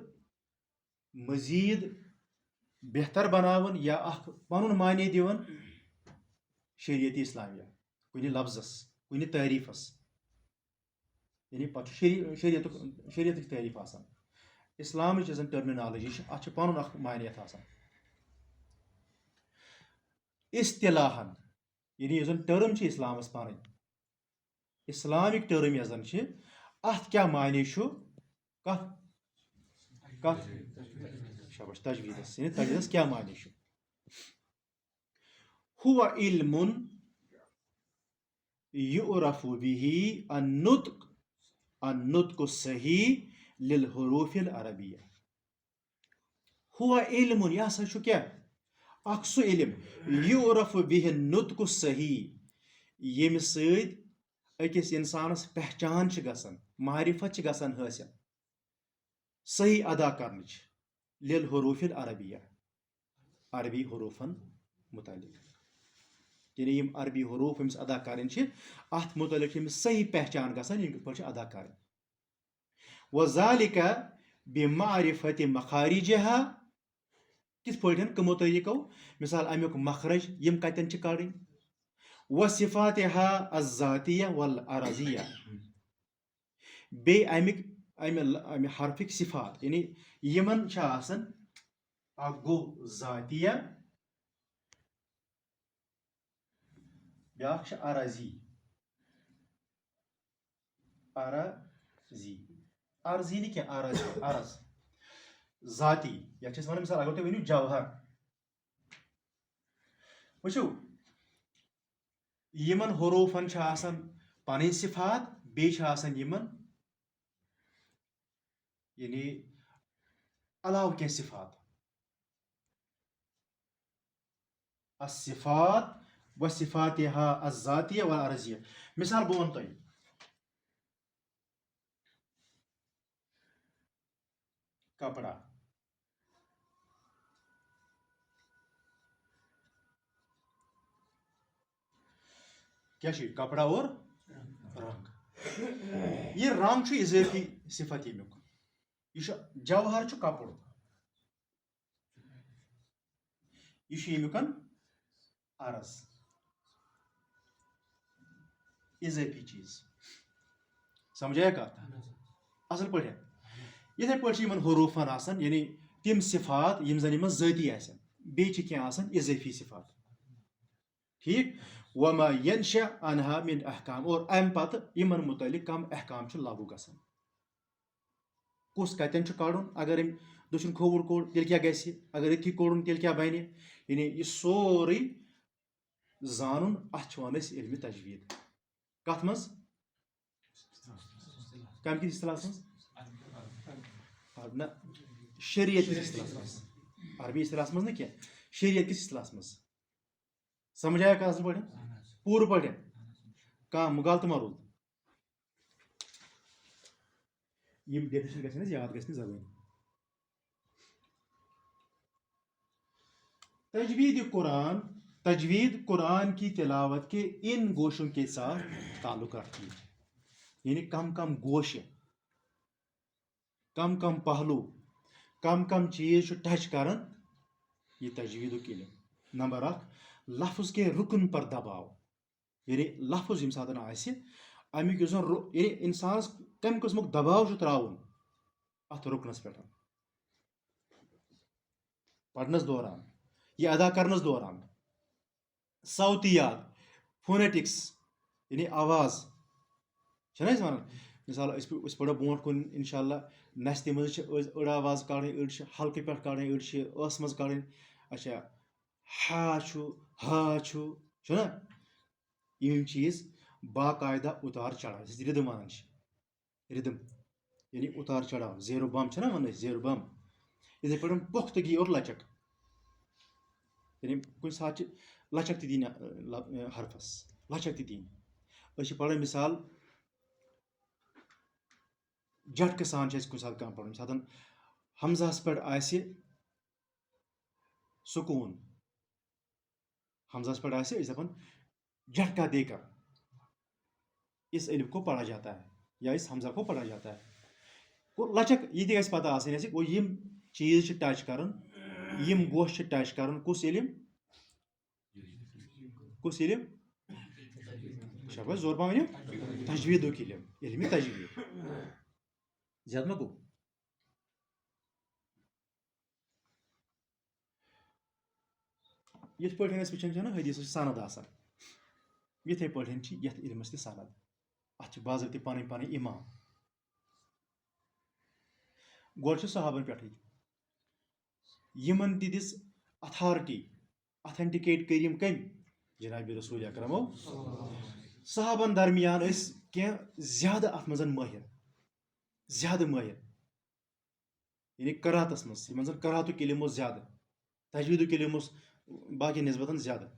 مزیٖد بہتر بناوان یا اکھ پنُن معنے دِوان شریعت اسلامیہ کُنہِ لفظس کُنہِ تعریٖفس. یعنی پتہٕ چھُ شریعتٕچ تعریٖف آسان. اسلامٕچ یۄس زن ٹرمنالوجی چھِ اتھ چھُ پنُن اکھ معنے اتھ آسان. اصطلاحن یعنی یۄس زن ٹٔرٕم چھِ اسلامس پنٕنۍ اسلامِک ٹٔرٕم یۄس زن چھِ اتھ کیٛاہ معنے چھُ؟ کتھ شاباش تجویٖدس یعنی تجویٖدس کیٛاہ معنے چھُ؟ ہُوَ عِلمٌ یُعرف بِہِ النُطق الصحیح للحروف العربیہ. ہُوَ عِلمٌ یہِ ہسا چھُ کیٛاہ؟ اکھ سُہ علم یُعرف بِہِ النُطق الصحیح ییٚمہِ سۭتۍ أکِس اِنسانس پہچان چھِ گژھان معرفت چھِ گژھان حٲصِل صحیح ادا کرنٕچ للحروف العربیہ عربی حروفن متعلق. یعنی یِم عربی حروف أمِس ادا کرٕنۍ چھِ اتھ متعلق چھِ أمِس صحیح پہچان گژھان یِم کِتھ پٲٹھۍ چھِ ادا کرٕنۍ. وذالِکَ بِمعرفت مخارجہا کِتھ پٲٹھۍ کٕمو طریٖقو؟ مثال امیُک مخرج یِم کتٮ۪ن چھِ کڑٕنۍ وصفاتها الذاتیہ والعرضیہ بیٚیہِ امہِ حرفٕکۍ صفات یعنی یِمن چھِ آسان اکھ گوٚو ذاتیہ بیٛاکھ چھِ عرضی عرضی نہٕ کینٛہہ عرض ذاتی یتھ چھِ أسۍ وَنان مِثال اگر تُہۍ ؤنِو جوہر وٕچھِو یِمن حروٗفن چھِ آسان پنٕنۍ صفات بیٚیہِ چھِ آسان یِمن یعنی علاوٕ کینٛہہ صفات الصفات وصفاتها الذاتیہ والعرضیہ مثال بہٕ وَنہٕ تۄہہِ کپڑا کیا چھُ کپڑا اور رنگ یہ رنگ چھُ اضٲفی صفت ییٚمیُک یہ چھُ جوہر چھُ کپُر یہ چھُ ییٚمیُک عرض اضٲفی چیٖز سمجھایا کتھ اصل پٲٹھۍ یِتھے پٲٹھۍ چھِ یِمن حروٗفن آسان یعنی تِم صفات یِم زن یِمن ذٲتی آسن بیٚیہِ چھِ کینٛہہ آسان اضٲفی صفات ٹھیٖک وما ينشأ عنها من احکام اور امہِ پتہٕ یِمن متعلق کم احکام چھِ لاگوٗ گژھان کُس کتٮ۪ن چھُ کڑُن اگر أمۍ دٔچھُن کھووُر کوٚڑ تیٚلہِ کیٛاہ گژھِ اگر أتھی کوٚڑُن تیٚلہِ کیٛاہ بنہِ یعنی یہِ سورُے زانُن اتھ چھِ ونان أسۍ علمِ تجویٖد کتھ منٛز کمہِ کِس اصطلاحس منٛز نہ شریعت کِس اصطلاحس منٛز عربی اصطلاحس منٛز نہٕ کینٛہہ شریعت کِس اصطلاحس منٛز سمجھایا کتھ اصل پٲٹھۍ پوٗرٕ پٲٹھۍ کانٛہہ مُغالطہٕ ما روٗد یِم ڈیفِنیشن گژھن اَسہِ یاد گژھنہِ زبٲنۍ تجوید قرآن کی تلاوت کے ان گوشوں کے ساتھ تعلق رکھتی ہے یعنی کم کم گوشہِ کم کم پہلو کم کم چیز چھُ ٹچ کران یہ تجویدُک علم نمبر اکھ لفظ کے رکن پر دباؤ یعنی لفظ ییٚمہِ ساتہٕ آسہِ امیُک یُس زن یعنی انسانس کمہِ قٕسمُک دباو چھُ تراوُن اتھ رُکنس پٮ۪ٹھ پرنس دوران یہ ادا کرنس دوران صوتیات فونیٹکس یعنی آواز چھِنہ أسۍ وَنان مثال أسۍ پرو برونٛٹھ کُن انشاء اللہ نستہِ منٛز چھِ أڑۍ آواز کڑٕنۍ أڑۍ چھِ حلقہٕ پٮ۪ٹھ کڑٕنۍ أڑۍ چھِ ٲسہٕ منٛز کڑٕنۍ اچھا ہا چھُ ہا چھُنہ یِم چیٖز باقاعدہ اتار چڑھاو یُس رِدم وَنان چھِ رِدم یعنی اتار چڑھاو زیرو بم چھِنہ وَنان أسۍ زیرو بم یِتھے پٲٹھۍ پختگی اور لچک یعنی کُنہِ ساتہٕ چھِ لچک تہِ دِنۍ حرفس لچک تہِ دِنۍ أسۍ چھِ پران مثال جٹکہٕ سان چھِ اَسہِ کُنہِ ساتہٕ کانٛہہ پرُن ییٚمہِ ساتہٕ حمزہس پٮ۪ٹھ آسہِ سکوٗن حمزہس پٮ۪ٹھ آسہِ أسۍ دپان جھٹکا دے کر اس الف کو پڑھا جاتا ہے یا اس حمزہ کو پڑھا جاتا ہے گوٚو لچک یہِ تہِ گژھِ پتہ آسٕنۍ اَسہِ گوٚو یِم چیٖز چھِ ٹچ کران یِم گوش چھِ ٹچ کران کُس علم شاباش زور پہم ؤنِو تجویٖدُک علم علمِ تجویٖد زیادٕ ما گوٚو یِتھ پٲٹھۍ أسۍ وٕچھان چھِ نہ حدیٖثس چھِ سند آسان یِتھے پٲٹھۍ چھِ یتھ علمس تہِ سند اتھ چھِ باضٲبطہٕ پنٕنۍ پنٕنۍ امام گۄڈٕ چھُ صحابن پٮ۪ٹھٕے یِمن تہِ دِژ اتھارٹی اتھینٹِکیٹ کٔرۍ یِم کٔمۍ جناب رسول اکرمو صحابن درمیان ٲسۍ کینٛہہ زیادٕ اتھ منٛز مٲہر یعنی قراتس منٛز یِمن زن قراتُک علم اوس زیادٕ تجویٖدُک علم اوس باقین نسبتن زیادٕ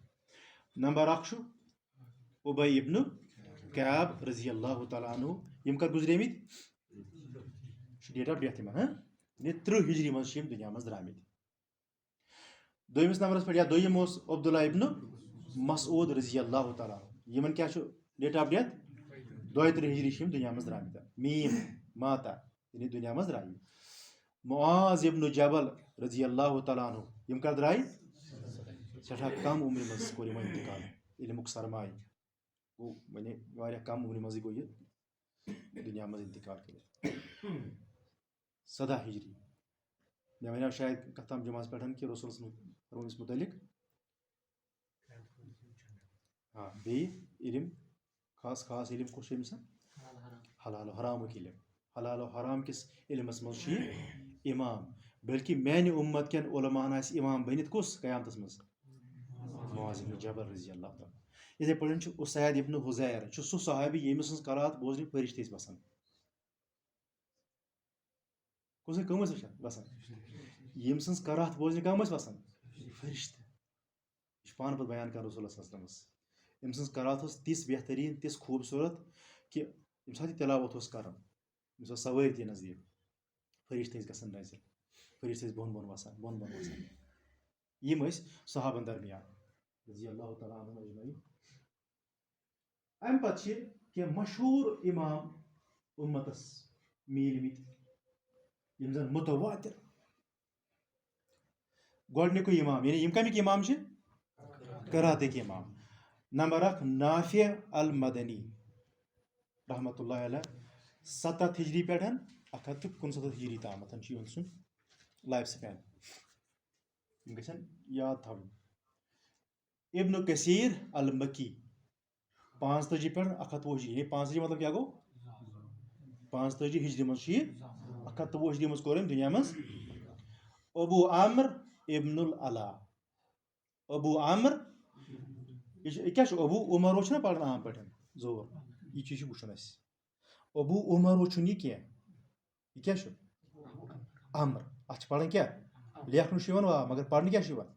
نمبر اکھ چھُ اُبے ابن کعب رضی اللہ تعالیٰ عنہ یِم کر گُزریمٕتۍ چھُ ڈیٹ آف ڈیتھ یِمن یعنی 30 ہجری منٛز چھِ یِم دُنیا منٛز درٛامٕتۍ دوٚیمِس نمبرس پٮ۪ٹھ یا دوٚیِم اوس عبداللہ ابن مسعود رضی اللہ تعالیٰ عنہ یِمن کیٛاہ چھُ ڈیٹ آف ڈیتھ 32 ہجری چھِ یِم دُنیا منٛز درٛامٕتۍ میٖم ماتا یعنی دُنیا منٛز درٛامٕتۍ معاذ ابن جبل رضی اللہ تعالیٰ عنہ یِم کر درٛاے سٮ۪ٹھاہ کم عمرِ منٛز کوٚر یِمو انتقال علمک سرمایہ گوٚو وۄنۍ واریاہ کم عمرِ منٛزٕے گوٚو یہِ دُنیا منٛز انتقال کٔرِتھ 17 ہجری مےٚ وَنیو شاید کتھ تام جمعس پٮ۪ٹھ کہِ رسول أمِس متعلق بیٚیہِ علم خاص خاص علم کُس چھُ أمِس حلال و حرامُک علم حلال و حرام کِس علمس منٛز چھُ یہِ امام بلکہِ میانہِ اُمت کٮ۪ن علماہن آسہِ امام بٔنِتھ کُس قیامتس منٛز معاذ بن جبل رضی اللہ تعالیٰ یِتھٕے پٲٹھۍ چھُ اسید ابن حُزیر چھُ سُہ صحابی ییٚمہِ سٕنٛز قرات بوزنہِ فرشتہٕ ٲسۍ بسان کُس کٕم ٲسۍ بسان ییٚمہِ سٕنٛز قرات بوزنہِ کم ٲسۍ بسان فرشتہٕ یہِ چھُ پانہٕ پتہٕ بیان کران رسول صلی اللہ علیہ وسلمس أمۍ سٕنٛز قرات ٲس تِژھ بہتریٖن تِژھ خوٗبصوٗرت کہِ ییٚمہِ ساتہٕ یہِ تلاوت اوس کران أمِس ٲس سوٲرۍ تہِ نزدیٖک فرشتہٕ ٲسۍ گژھان نظر فرشتہٕ ٲسۍ بۄن بۄن وسان یِم ٲسۍ صحابن درمیان رضی اللہ تعالیٰ عنہُم اجمعین اَمہِ پتہٕ چھِ کینٛہہ مشہوٗر امام اُمتس میٖلمٕتۍ یِم زن متواتر گۄڈنیُکُے امام یعنی یِم کمیِکۍ امام چھِ قراتٕکۍ امام نمبر 1 نافع المدنی رحمتہ اللہ علیہ 7 ہجری پٮ۪ٹھ 169 ہجری تامتھ چھُ یِہُنٛد سُنٛد لایف سپین یِم گژھن یاد تھاوٕنۍ ابن کثیر المکی 45 پٮ۪ٹھ 120 ہجری یعنی 45 مطلب کیٛاہ گوٚو 45 ہجری منٛز چھُ یہِ 120 ہجری منٛز کوٚر أمۍ دُنیا منٛز ابو عامر ابن العلا ابو عامر یہِ کیٛاہ چھُ ابو عمرو چھُنہ پران عام پٲٹھۍ زور یہِ چیٖز چھُ وٕچھُن اَسہِ ابو عمرو چھُنہٕ یہِ کینٛہہ یہِ کیٛاہ چھُ عمر اَتھ چھِ پران کیٛاہ لیکھنہٕ چھُ یِوان واو مگر پرنہٕ کیٛاہ چھُ یِوان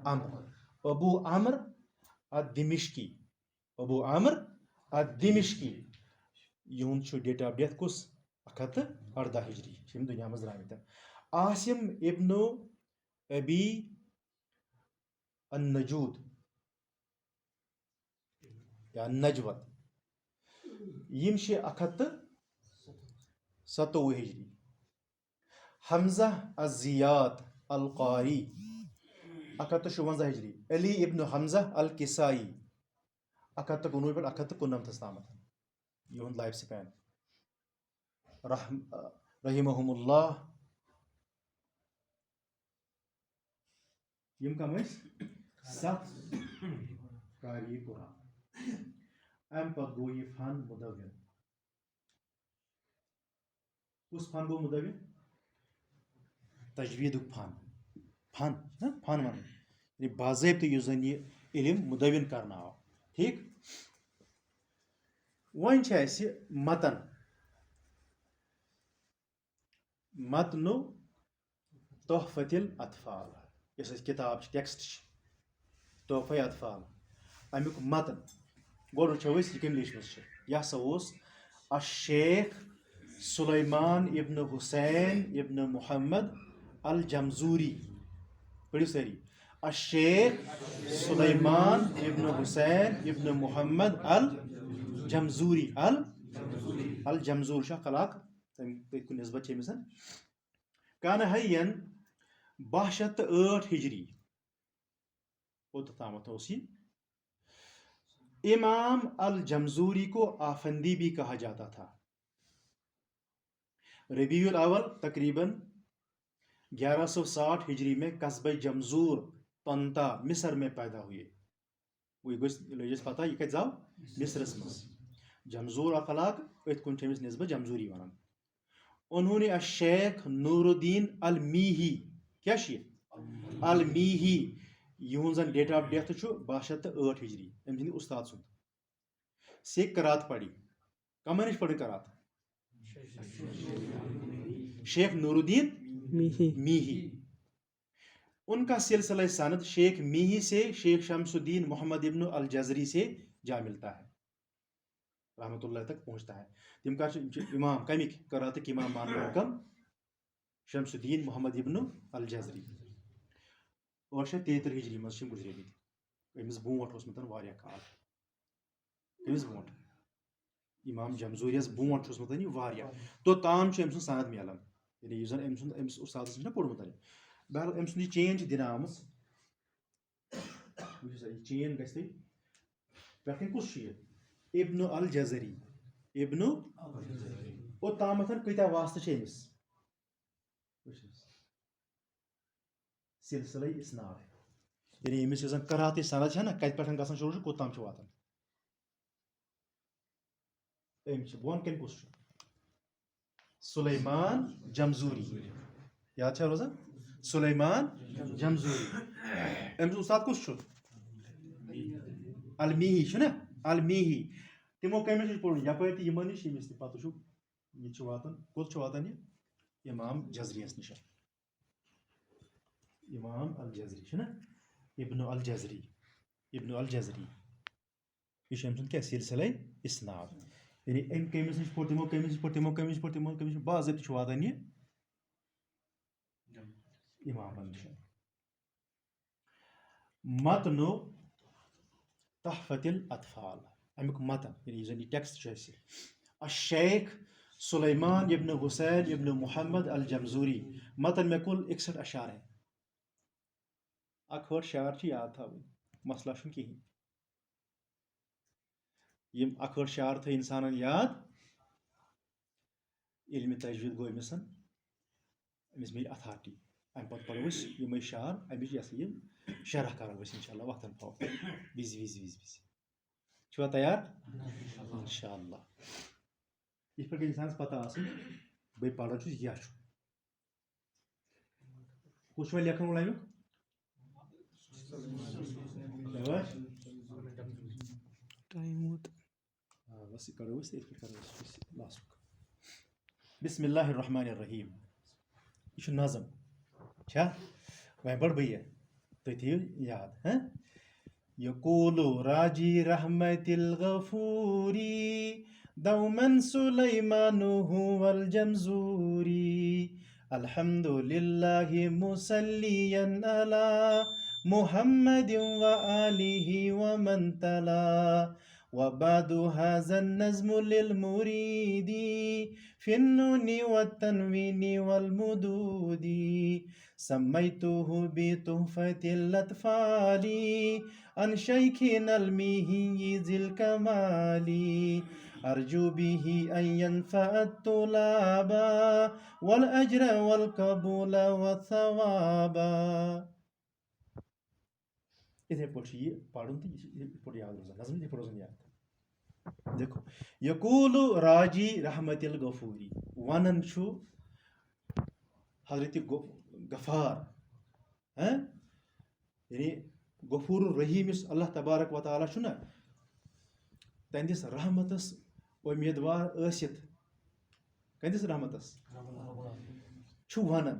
عمر ابو عامر الدمشقی ابو عامر الدمشقی یِہُنٛد چھُ ڈیٹ آف ڈیتھ کُس 118 ہجری چھِ یِم دُنیا منٛز درٛامٕتۍ عاصم ابن ابی النجود یا نجوت یِم چھِ 127 ہجری حمزہ الزیات القاری 154 ہجری علی ابن حمزہ الکسائی 119 پٮ۪ٹھ 199 تامتھ یِہُنٛد لایف سپین رحمہم اللہ یِم کم ٲسۍ 7 قاری قرآن اَمہِ پتہٕ گوٚو یہِ فن مُدوِن کُس فن گوٚو مُدوِن تجویٖدُک فن ونان یعنی باضٲبطہٕ یُس زن یہِ علم مُدوِن کرنہٕ آو ٹھیٖک وۄنۍ چھِ اَسہِ متنو تحفة الاطفال یۄس اَسہِ کِتاب چھِ ٹیکسٹ چھِ تحفہ اطفال امیُک متن گۄڈٕ وٕچھو أسۍ یہِ کٔمۍ لیچھمٕژ چھِ یہِ ہسا اوس الشیخ سلیمان ابن حسین ابن محمد الجمزوری پٔرِو سٲری الشیخ سلیمان ابن حسین ابن محمد الجمزوری الجمزور چھُ اکھ علاقہٕ تٔتھۍ کُن نسبت چھِ أمِس کانہٕ حین 208 ہجری اوٚتتھ تامتھ اوس یہِ امام الجمزوری کو آفندی بھی کہا جاتا تھا ربیع الاول تقریباً 1160 ہجری میں قصبہ جمزور طنطا مصر میں پیدا ہوئے وہی لٔج اَسہِ پتہ یہِ کتہِ زاو مصرس منٛز جمزور اکھ علاقہٕ أتھۍ کُن چھِ أمِس نسبت جمزوری ونان انہوں نے الشیخ نور الدین المیٖہی کیٛاہ چھُ یہِ المیٖہی یِہُنٛد زن ڈیٹ آف ڈیتھ چھُ 208 ہجری أمۍ سٕنٛدِ اُستاد سُنٛد سے قرات پڑی کمن نِش پڑھٕنۍ قرات شیخ نور الدین میٖہی ان کا سلسلہ سند شیخ میٖہی سے شیخ شمس الدین محمد ابن الجزری سے جا ملتا ہے رحمۃ اللہ تک پہنچتا ہے تِم کر چھِ امام کمِکۍ قراتٕکۍ امام ماننہٕ کم شمس الدین محمد ابن الجزری 833 ہجری منٛز چھِ گُزریمٕتۍ أمِس برونٛٹھ اوسمُت واریاہ کال أمِس برونٛٹھ امام جمزوریَس برونٛٹھ چھُ اوسمُت یہِ واریاہ توٚتام چھُ أمۍ سُنٛد سند میلان یعنی یُس زن أمِس اُستادس نِش نہ پوٚرمُت بہرحال أمۍ سُنٛد یہِ چین چھِ دِنہٕ آمٕژ وٕچھِو سا یہِ چین گژھِ تۄہہِ پٮ۪ٹھٕ کُس چھُ یہِ ابن الجزری ابن اوٚتامَتھ کۭتیاہ واسطہٕ چھِ أمِس سلسلے اسناد یعنی أمِس یُس زن قراتٕچ سند چھےٚ نہ کتہِ پٮ۪ٹھ گژھان شروع چھُ کوٚتام چھُ واتان أمۍ چھِ بۄن کٔنۍ کُس چھُ سلیمان جمزوری یاد چھا روزان سلیمان جمزوری أمِس اُستاد کُس چھُ المیٖہی چھُنہ المیٖہی تِمو کٔمِس نِش پوٚرمُت یپٲرۍ تہِ یِمن نِش ییٚمِس تہِ پتہٕ وٕچھو یہِ چھُ واتان کوٚت چھُ واتان یہِ امام جزریَس نِش امام الجزری چھُنہ ابن الجزری یہِ چھُ أمۍ سُنٛد کیٛاہ سلسلے اسناد یعنی أمۍ کٔمِس نِش پوٚر تِمو کٔمِس نِش پوٚر تِمو کٔمِس نِش پوٚر تِمو کٔمِس نِش باضٲبطہٕ چھُ واتان یہِ امامن نِش متنو تحفت الاطفال امیُک متن یعنی یُس زن یہِ ٹیکسٹ چھُ اَسہِ الشیخ سلیمان ابن حسین ابن محمد الجمزوری متن مےٚ کُل 61 اشعار ہے 61 شعر چھِ یاد تھاوٕنۍ مسلہٕ چھُنہٕ کِہینۍ یِم 61 شعر تھٲے انسانن یاد علمِ تجویٖد گوٚو أمِس میلہِ اتھارٹی امہِ پتہٕ پرو أسۍ یِمے شعر امِچ یہِ ہسا یہِ شرح کرو أسۍ انشاء اللہ وقتن فوقت وِزِ چھُوا تیار انشاء اللہ یِتھ پٲٹھۍ انسانس پتہ آسٕنۍ بہٕ پران چھُس یہِ کیٛاہ چھُ کُس چھُ وۄنۍ لیکھن وول امیُک بس یہِ کڑو أسۍ تہٕ یِتھ پٲٹھۍ کرو أسۍ لاسٹُک بسم اللہ الرحمن الرحیم یہِ چھُ نظم چھا وۄنۍ پرٕ بہٕ یہِ تُہۍ تھٲیِو یاد یقول راجی رحمت الغفوری دومن سلیمان هو الجمزوری الحمد للہ مصلیا علی محمد وآلہ ومن تلا وبعد هذا النظم للمريد في النون والتنوين والمدود سميته بتحفة الأطفال عن شيخنا الميهي ذي الكمال أرجو به أن ينفع الطلاب والأجر والقبول والثواب. اِتھے پٲٹھۍ چھُ یہِ پرُن تہٕ یہِ چھُ یِتھ پٲٹھۍ یاد روزان نظم یِتھ پٲٹھۍ روزان یاد دیکھو یقول راجی رحمت الغفوری ونان چھُ حضرت غفار یعنی غفور الرحیم یُس اللہ تبارک و تعالیٰ چھُ نہ تہنٛدِس رحمتس اُمیدوار ٲسِتھ کٔہندِس رحمتس چھُ ونان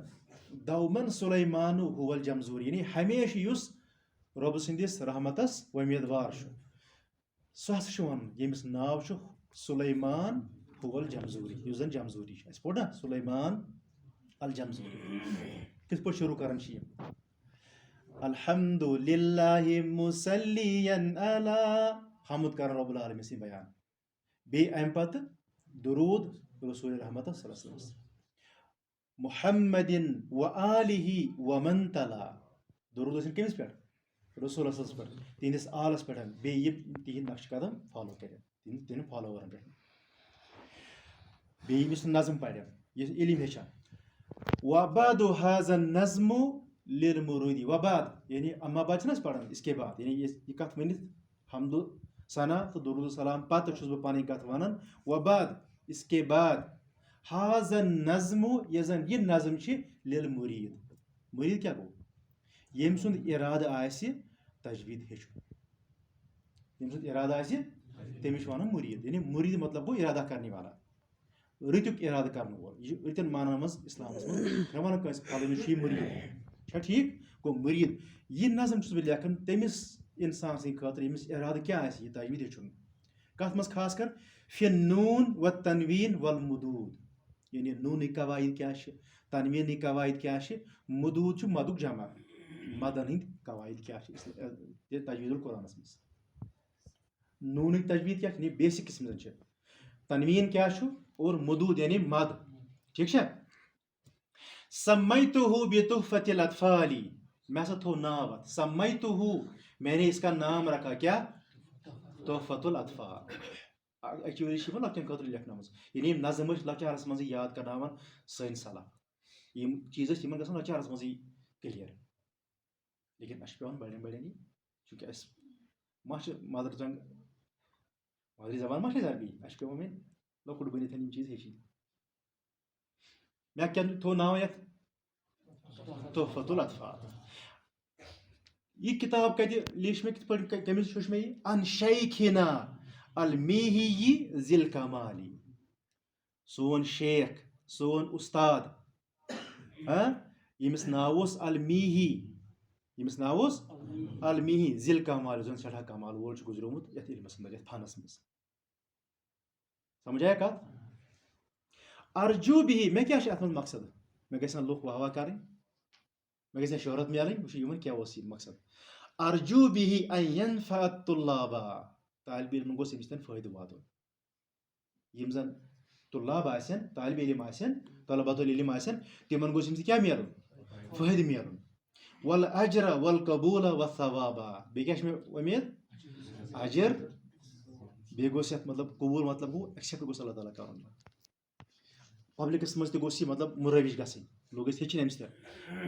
دومن سلیمان هو الجمزوری یعنی ہمیشہِ یُس رۄبہٕ سٕنٛدِس رحمتس اُمیدوار چھُ سُہ ہسا چھُ ونان ییٚمِس ناو چھُ سلیمان هو الجمزوری یُس زن جمزوری چھُ اَسہِ پوٚر نہ سلیمان الجمزوری کِتھ پٲٹھۍ شروٗع کران چھِ یِم الحمد للہ مصلیا علی حمد کران رۄب العالمیٖن سٕنٛدۍ بیان بیٚیہِ امہِ پتہٕ درود رسول رحمتس صلی اللہ علیہ وسلم محمدin وآلہ ومن تلا درود ٲسِن کٔمِس پٮ۪ٹھ رسول صلی اللہ علیہ وسلم پٮ۪ٹھ تِہنٛدِس آلس پٮ۪ٹھ بیٚیہِ یِم تِہنٛدۍ نقش قدم فالو کرن تِہنٛدٮ۪ن فالوورن پٮ۪ٹھ بیٚیہِ ییٚمِس نظم پرن یُس علم ہیٚچھان وبعد هذا النظم للمرید وبعد یعنی اما بعد چھِنہ أسۍ پران اس کے بعد یعنی یہِ کتھ ؤنِتھ حمد ثنا تہٕ درود السلام پتہٕ چھُس بہٕ پنٕنۍ کتھ ونان وبعد اس کے بعد هذا النظم یۄس زن یہِ نظم چھِ للمرید مُریٖد کیٛاہ گوٚو ییٚمۍ سُنٛد ارادٕ آسہِ تجویٖد ہیٚچھُن ییٚمۍ سُنٛد ارادٕ آسہِ تٔمِس چھِ ونان مُریٖد یعنی مُریٖد مطلب گوٚو ارادہ کرنے والا رٕتیُک ارادٕ کرنہٕ وول یہِ چھُ رٕتٮ۪ن معنن منٛز اسلامس منٛز مےٚ ونان کٲنٛسہِ فلٲنِس چھُ یہِ مُریٖد چھا ٹھیٖک گوٚو مُریٖد یہِ نظم چھُس بہٕ لیکھان تٔمِس انسان سٕنٛدِ خٲطرٕ ییٚمِس ارادٕ کیٛاہ آسہِ یہِ تجویٖد ہیٚچھُن کتھ منٛز خاص کر فی النون والتنوین والمدود یعنی نوٗنٕکۍ قواعد کیٛاہ چھِ تنویٖنٕکۍ قواعد کیٛاہ چھِ مدوٗد چھُ مدُک جمع مدن ہٕنٛدۍ قواعد کیٛاہ چھِ تجویٖد القرآنس منٛز نوٗنٕکۍ تجویٖد کیٛاہ چھِ یعنی بیسک قٕسم زن چھِ تنویٖن کیٛاہ چھُ اور مدوٗد یعنی مد ٹھیٖک چھا سمیتہ بتحفت الاطفال مےٚ ہسا تھوٚو ناو اتھ سمیتہ میں نے اس کا نام رکھا کیا تحفۃ الاطفال ایکچولی چھ لکٹن خاطر لیکھنامژ یعنی یم نظم لکچارس من یاد کرناوان سن سلف یم چیز تمن گژھن لکچارس من کلیر لیکن اس پیوان بڑین بڑین چونکہ اس ماچ مادر ٹنگ مادری زبان ما عربی اس پیوان وۄنۍ لۄکُٹ بٔنِتھ یم چیز ہیٚچھِنۍ مےٚ کیٛاہ تھوٚو ناو یتھ تحفۃ الاطفال یہ کتاب کتہِ لیچھ مےٚ کِتھ پٲٹھۍ کٔمِس ہیوٚچھ مےٚ یہِ ان شیخنا المیٖہی ذی الکمالی سون شیخ سون استاد ییٚمِس ناو اوس المیٖہی ییٚمِس ناو اوس المیٖہی ذی الکمال زن سٮ۪ٹھاہ کمال وول چھُ گُزریومُت یتھ علمس منٛز یتھ فنس منٛز سمجھ آیا کتھ ارجو بِہی مےٚ کیٛاہ چھُ اتھ منٛز مقصد مےٚ گژھن لُکھ واہ واہ کرٕنۍ مےٚ گژھِ شہرت میلٕنۍ وٕچھو یِمن کیٛاہ اوس یہِ مقصد ارجو بِہی ان ینفع الطلابا طالبِ علمن گوٚژھ أمِس تانۍ فٲیدٕ واتُن یِم زن طلاب آسن طالبِ علم آسن طلبۃ العلم آسن تِمن گوٚژھ اَمہِ سۭتۍ کیٛاہ میلُن فٲیدٕ میلُن والاجر والقبول والثوابا بیٚیہِ کیٛاہ چھِ مےٚ اُمید اجر بیٚیہِ گوٚژھ یتھ مطلب قبوٗل مطلب گوٚو ایکسیپٹ گوٚژھ اللہ تعالیٰ کرُن پبلکس منٛز تہِ گوٚژھ یہِ مطلب مُرٲوِج گژھٕنۍ لوٗکھ گژھِ ہیٚچھِنۍ أمِس تہِ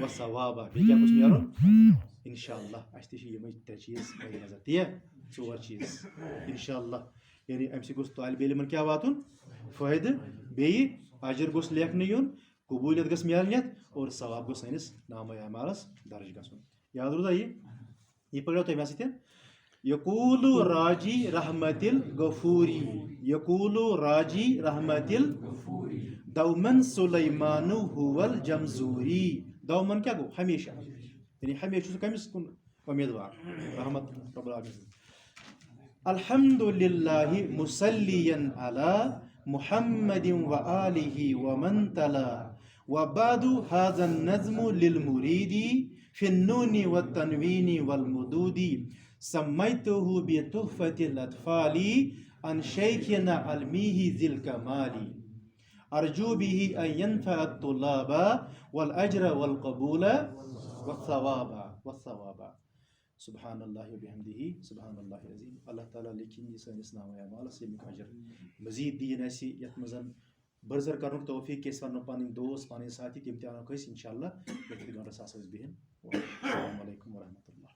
وثوابا بیٚیہِ کیٛاہ گوٚژھ میلُن انشاء اللہ اَسہِ تہِ چھِ یِمے ترٛےٚ چیٖز مدِ نظر تی ژور چیٖز انشاء اللہ یعنی اَمہِ سۭتۍ گوٚژھ طالبہِ علمن کیٛاہ واتُن فٲیدٕ بیٚیہِ اجر گوٚژھ لیکھنہٕ یُن قبوٗلیت گٔژھ میلٕنۍ یتھ اور ثواب گوٚژھ سٲنِس نامہ اعمالس درج گژھُن یاد روٗزا یہِ پٔرِو تُہۍ مےٚ سۭتۍ یقوٗلُ راجی رحمت الغفوری یقوٗلُ راجی رحمت الغفوری دومن سلیمان هو الجمزوری دومن کیٛاہ گوٚو ہمیشہ یعنی ہمیشہ چھُ سُہ کٔمِس کُن اُمیدوار رحمت رب العالمین الحمد للہ مصلین علی محمد وآلہ ومن تلا وبعد هذا النظم للمرید فی النون والتنوین والمدود سمیتہ بتحفۃ الاطفال عن شیخنا المیٖہی ذی الکمال ارجو به ان ينفع الطلاب والاجر والقبول والثواب سبحان اللہ وبحمدہ سبحان اللہ العظیم اللہ تعالیٰ لیکھِنۍ یہِ سٲنِس نامہ اعمالس ییٚمیُک اجر مزیٖد دِیِن اَسہِ یتھ منٛز بٔرزر کرنُک توفیٖق کہِ أسۍ ونو پنٕنۍ دوس پنٕنۍ ساتھی تِم تہِ انوکھ أسۍ انشاء اللہ یتھ گنٹس آسو أسۍ بِہِن السلام علیکم ورحمۃ اللہ